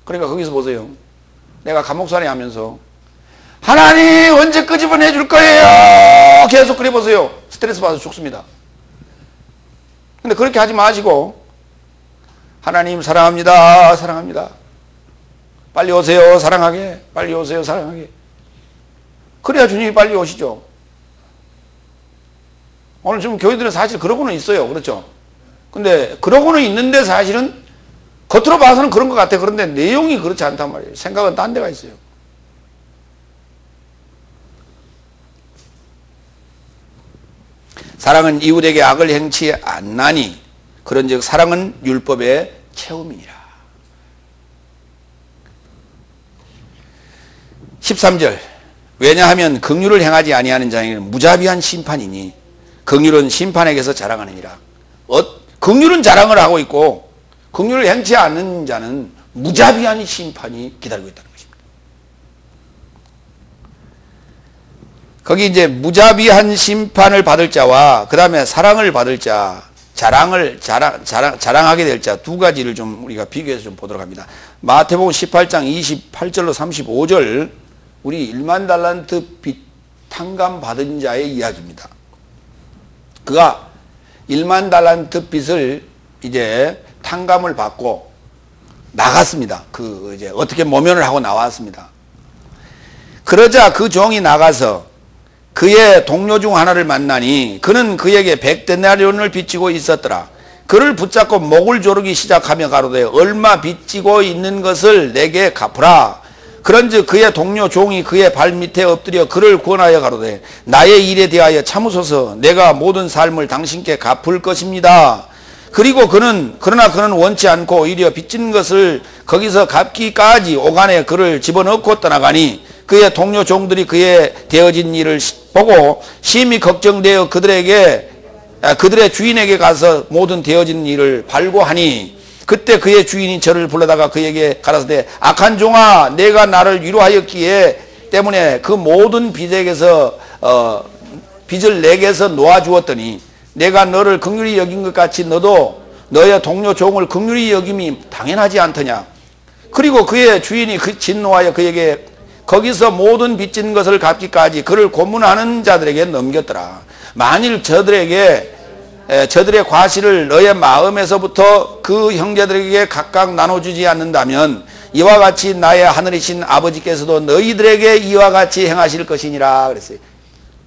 그러니까 거기서 보세요. 내가 감옥살이 하면서 하나님 언제 끄집어내 줄 거예요? 계속 그래 보세요. 스트레스 받아서 죽습니다. 근데 그렇게 하지 마시고 하나님 사랑합니다. 사랑합니다. 빨리 오세요. 사랑하게. 빨리 오세요. 사랑하게. 그래야 주님이 빨리 오시죠. 오늘 지금 교회들은 사실 그러고는 있어요. 그렇죠? 근데 그러고는 있는데 사실은 겉으로 봐서는 그런 것 같아요. 그런데 내용이 그렇지 않단 말이에요. 생각은 딴 데가 있어요. 사랑은 이웃에게 악을 행치 않나니 그런즉 사랑은 율법의 채움이니라. 13절 왜냐하면 긍휼을 행하지 아니하는 자에게는 무자비한 심판이니 긍휼은 심판에게서 자랑하느니라. 긍휼은 자랑을 하고 있고 긍휼을 행치 않는 자는 무자비한 심판이 기다리고 있다는 것입니다. 거기 이제 무자비한 심판을 받을 자와 그 다음에 사랑을 받을 자, 자랑하게 될 자 두 가지를 좀 우리가 비교해서 좀 보도록 합니다. 마태복음 18장 28절로 35절 우리 1만 달란트 빚 탕감 받은 자의 이야기입니다. 그가 1만 달란트 빚을 이제 탕감을 받고 나갔습니다. 이제 어떻게 모면을 하고 나왔습니다. 그러자 그 종이 나가서 그의 동료 중 하나를 만나니 그는 그에게 100데나리온을 빚지고 있었더라. 그를 붙잡고 목을 조르기 시작하며 가로되 얼마 빚지고 있는 것을 내게 갚으라. 그런즉 그의 동료 종이 그의 발밑에 엎드려 그를 구원하여 가로되 나의 일에 대하여 참으소서. 내가 모든 삶을 당신께 갚을 것입니다. 그리고 그러나 그는 원치 않고 오히려 빚진 것을 거기서 갚기까지 오간에 그를 집어넣고 떠나가니 그의 동료 종들이 그의 되어진 일을 보고 심히 걱정되어 그들의 주인에게 가서 모든 되어진 일을 발고하니 그때 그의 주인이 저를 불러다가 그에게 가라사대 악한 종아 내가 나를 위로하였기에 때문에 그 모든 빚에게서 빚을 내게서 놓아주었더니 내가 너를 긍휼히 여긴 것 같이 너도 너의 동료 종을 긍휼히 여김이 당연하지 않더냐. 그리고 그의 주인이 진노하여 그에게 거기서 모든 빚진 것을 갚기까지 그를 고문하는 자들에게 넘겼더라. 만일 저들의 과실을 너의 마음에서부터 그 형제들에게 각각 나눠주지 않는다면 이와 같이 나의 하늘이신 아버지께서도 너희들에게 이와 같이 행하실 것이니라 그랬어요.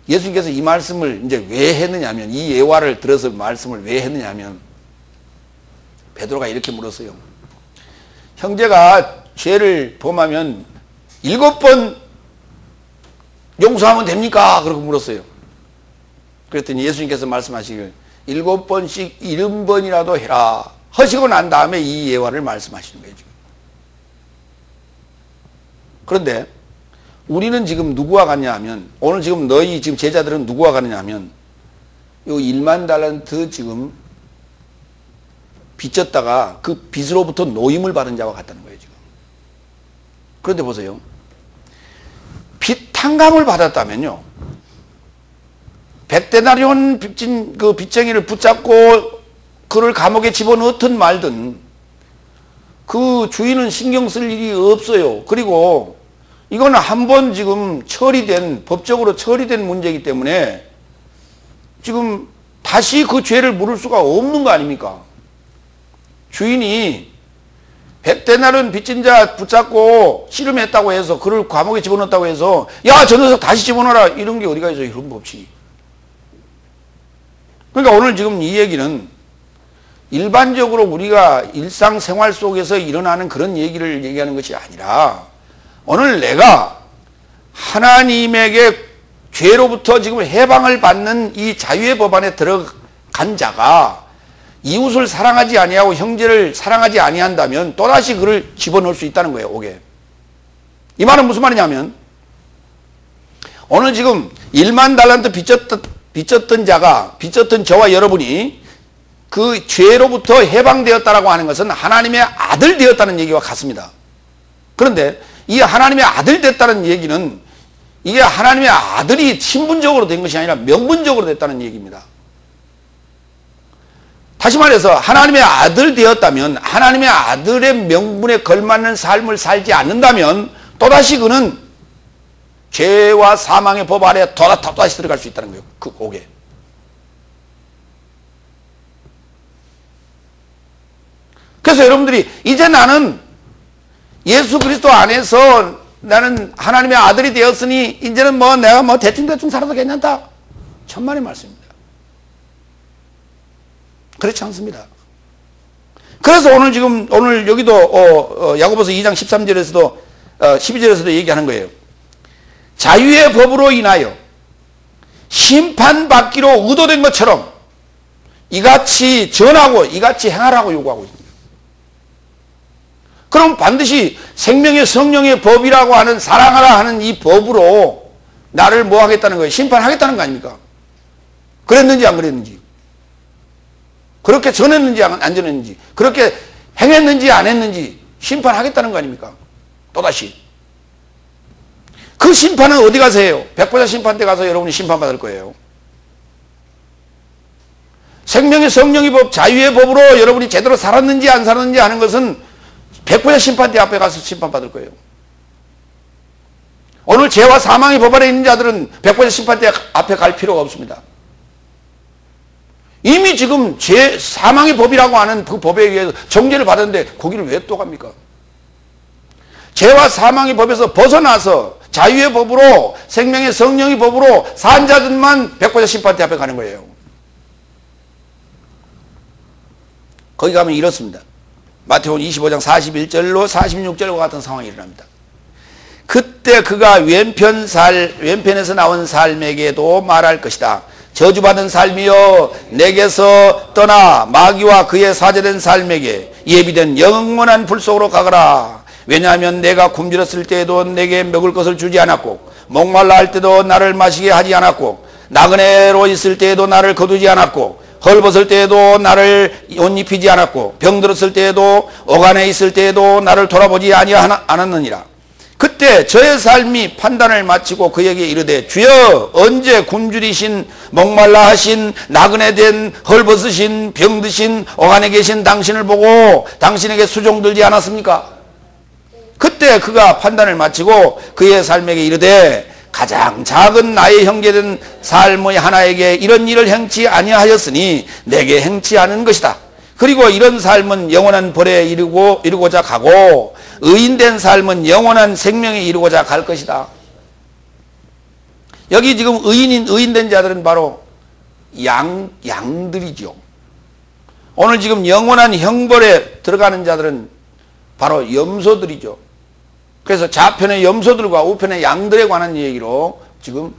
예수님께서 이 말씀을 이제 왜 했느냐면, 이 예화를 들어서 말씀을 왜 했느냐면, 베드로가 이렇게 물었어요. 형제가 죄를 범하면 7번 용서하면 됩니까? 그러고 물었어요. 그랬더니 예수님께서 말씀하시길 7번씩 70번이라도 해라 하시고 난 다음에 이 예화를 말씀하시는 거예요. 그런데 우리는 지금 누구와 같냐 하면, 오늘 지금 너희 지금 제자들은 누구와 같느냐 하면, 요 1만 달란트 지금 빚졌다가 그 빚으로부터 노임을 받은 자와 같다는 거예요, 지금. 그런데 보세요. 빚 탕감을 받았다면요, 100데나리온 빚진 그 빚쟁이를 붙잡고 그를 감옥에 집어넣든 말든 그 주인은 신경 쓸 일이 없어요. 그리고 이거는 한번 지금 처리된, 법적으로 처리된 문제이기 때문에 지금 다시 그 죄를 물을 수가 없는 거 아닙니까? 주인이 100데나리온 빚진 자 붙잡고 씨름했다고 해서 그를 감옥에 집어넣었다고 해서 야, 저 녀석 다시 집어넣어라, 이런 게 어디가 있어요, 이런 법칙이. 그러니까 오늘 지금 이 얘기는 일반적으로 우리가 일상생활 속에서 일어나는 그런 얘기를 얘기하는 것이 아니라, 오늘 내가 하나님에게 죄로부터 지금 해방을 받는 이 자유의 법 안에 들어간 자가 이웃을 사랑하지 아니하고 형제를 사랑하지 아니한다면 또다시 그를 집어넣을 수 있다는 거예요, 옥에. 이 말은 무슨 말이냐면, 오늘 지금 1만 달란트 빚졌던 자가, 빚졌던 저와 여러분이 그 죄로부터 해방되었다라고 하는 것은 하나님의 아들 되었다는 얘기와 같습니다. 그런데 이 하나님의 아들 됐다는 얘기는, 이게 하나님의 아들이 신분적으로 된 것이 아니라 명분적으로 됐다는 얘기입니다. 다시 말해서 하나님의 아들 되었다면, 하나님의 아들의 명분에 걸맞는 삶을 살지 않는다면 또다시 그는 죄와 사망의 법 아래 또다시 들어갈 수 있다는 거예요, 그 옥에. 그래서 여러분들이 이제 나는 예수 그리스도 안에서 나는 하나님의 아들이 되었으니 이제는 뭐 내가 뭐 대충 살아도 괜찮다, 천만의 말씀입니다. 그렇지 않습니다. 그래서 오늘 여기도 야고보서 2장 13절에서도 12절에서도 얘기하는 거예요. 자유의 법으로 인하여 심판받기로 의도된 것처럼 이같이 전하고 이같이 행하라고 요구하고 있습니다. 그럼 반드시 생명의 성령의 법이라고 하는, 사랑하라 하는 이 법으로 나를 뭐 하겠다는 거예요? 심판하겠다는 거 아닙니까? 그랬는지 안 그랬는지, 그렇게 전했는지 안 전했는지, 그렇게 행했는지 안 했는지 심판하겠다는 거 아닙니까? 또다시. 그 심판은 어디 가서 해요? 백보자 심판대 가서 여러분이 심판받을 거예요. 생명의 성령의 법, 자유의 법으로 여러분이 제대로 살았는지 안 살았는지 하는 것은 백보자 심판대 앞에 가서 심판받을 거예요. 오늘 죄와 사망의 법 아래 있는 자들은 백보자 심판대 앞에 갈 필요가 없습니다. 이미 지금 사망의 법이라고 하는 그 법에 의해서 정죄를 받았는데 거기를 왜 또 갑니까? 죄와 사망의 법에서 벗어나서 자유의 법으로, 생명의 성령의 법으로 산 자들만 백보자 심판대 앞에 가는 거예요. 거기 가면 이렇습니다. 마태복음 25장 41절로 46절과 같은 상황이 일어납니다. 그때 그가 왼편에서 나온 삶에게도 말할 것이다. 저주받은 삶이여, 내게서 떠나 마귀와 그의 사제된 삶에게 예비된 영원한 불 속으로 가거라. 왜냐하면 내가 굶주렸을 때에도 내게 먹을 것을 주지 않았고, 목말라 할 때도 나를 마시게 하지 않았고, 나그네로 있을 때에도 나를 거두지 않았고, 헐벗을 때에도 나를 옷 입히지 않았고, 병들었을 때에도 오간에 있을 때에도 나를 돌아보지 않았느니라. 그때 저의 삶이 판단을 마치고 그에게 이르되, 주여, 언제 굶주리신, 목말라 하신, 나그네 된, 헐벗으신, 병드신, 오간에 계신 당신을 보고 당신에게 수종 들지 않았습니까? 그때 그가 판단을 마치고 그의 삶에게 이르되, 가장 작은 나의 형제된 삶의 하나에게 이런 일을 행치 아니하였으니 내게 행치 않은 것이다. 그리고 이런 삶은 영원한 벌에 이르고자 가고 의인된 삶은 영원한 생명에 이루고자 갈 것이다. 여기 지금 의인된 자들은 바로 양들이죠. 오늘 지금 영원한 형벌에 들어가는 자들은 바로 염소들이죠. 그래서 좌편의 염소들과 우편의 양들에 관한 얘기로 지금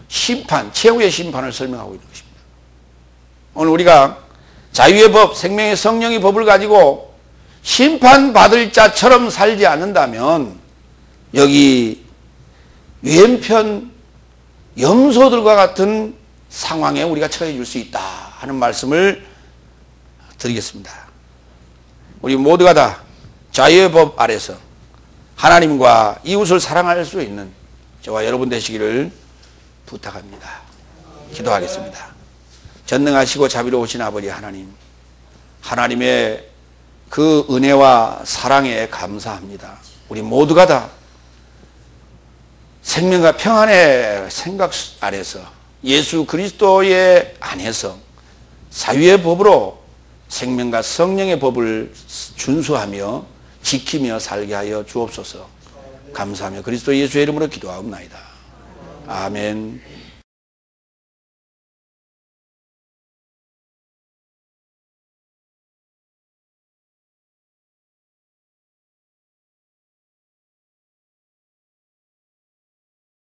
심판, 최후의 심판을 설명하고 있는 것입니다. 오늘 우리가 자유의 법, 생명의 성령의 법을 가지고 심판받을 자처럼 살지 않는다면 여기 왼편 염소들과 같은 상황에 우리가 처해 줄 수 있다 하는 말씀을 드리겠습니다. 우리 모두가 다 자유의 법 아래서 하나님과 이웃을 사랑할 수 있는 저와 여러분 되시기를 부탁합니다. 기도하겠습니다. 전능하시고 자비로우신 아버지 하나님, 하나님의 그 은혜와 사랑에 감사합니다. 우리 모두가 다 생명과 평안의 생각 아래서 예수 그리스도의 안에서 자유의 법으로 생명과 성령의 법을 준수하며 지키며 살게 하여 주옵소서. 감사하며 그리스도 예수의 이름으로 기도하옵나이다. 아멘.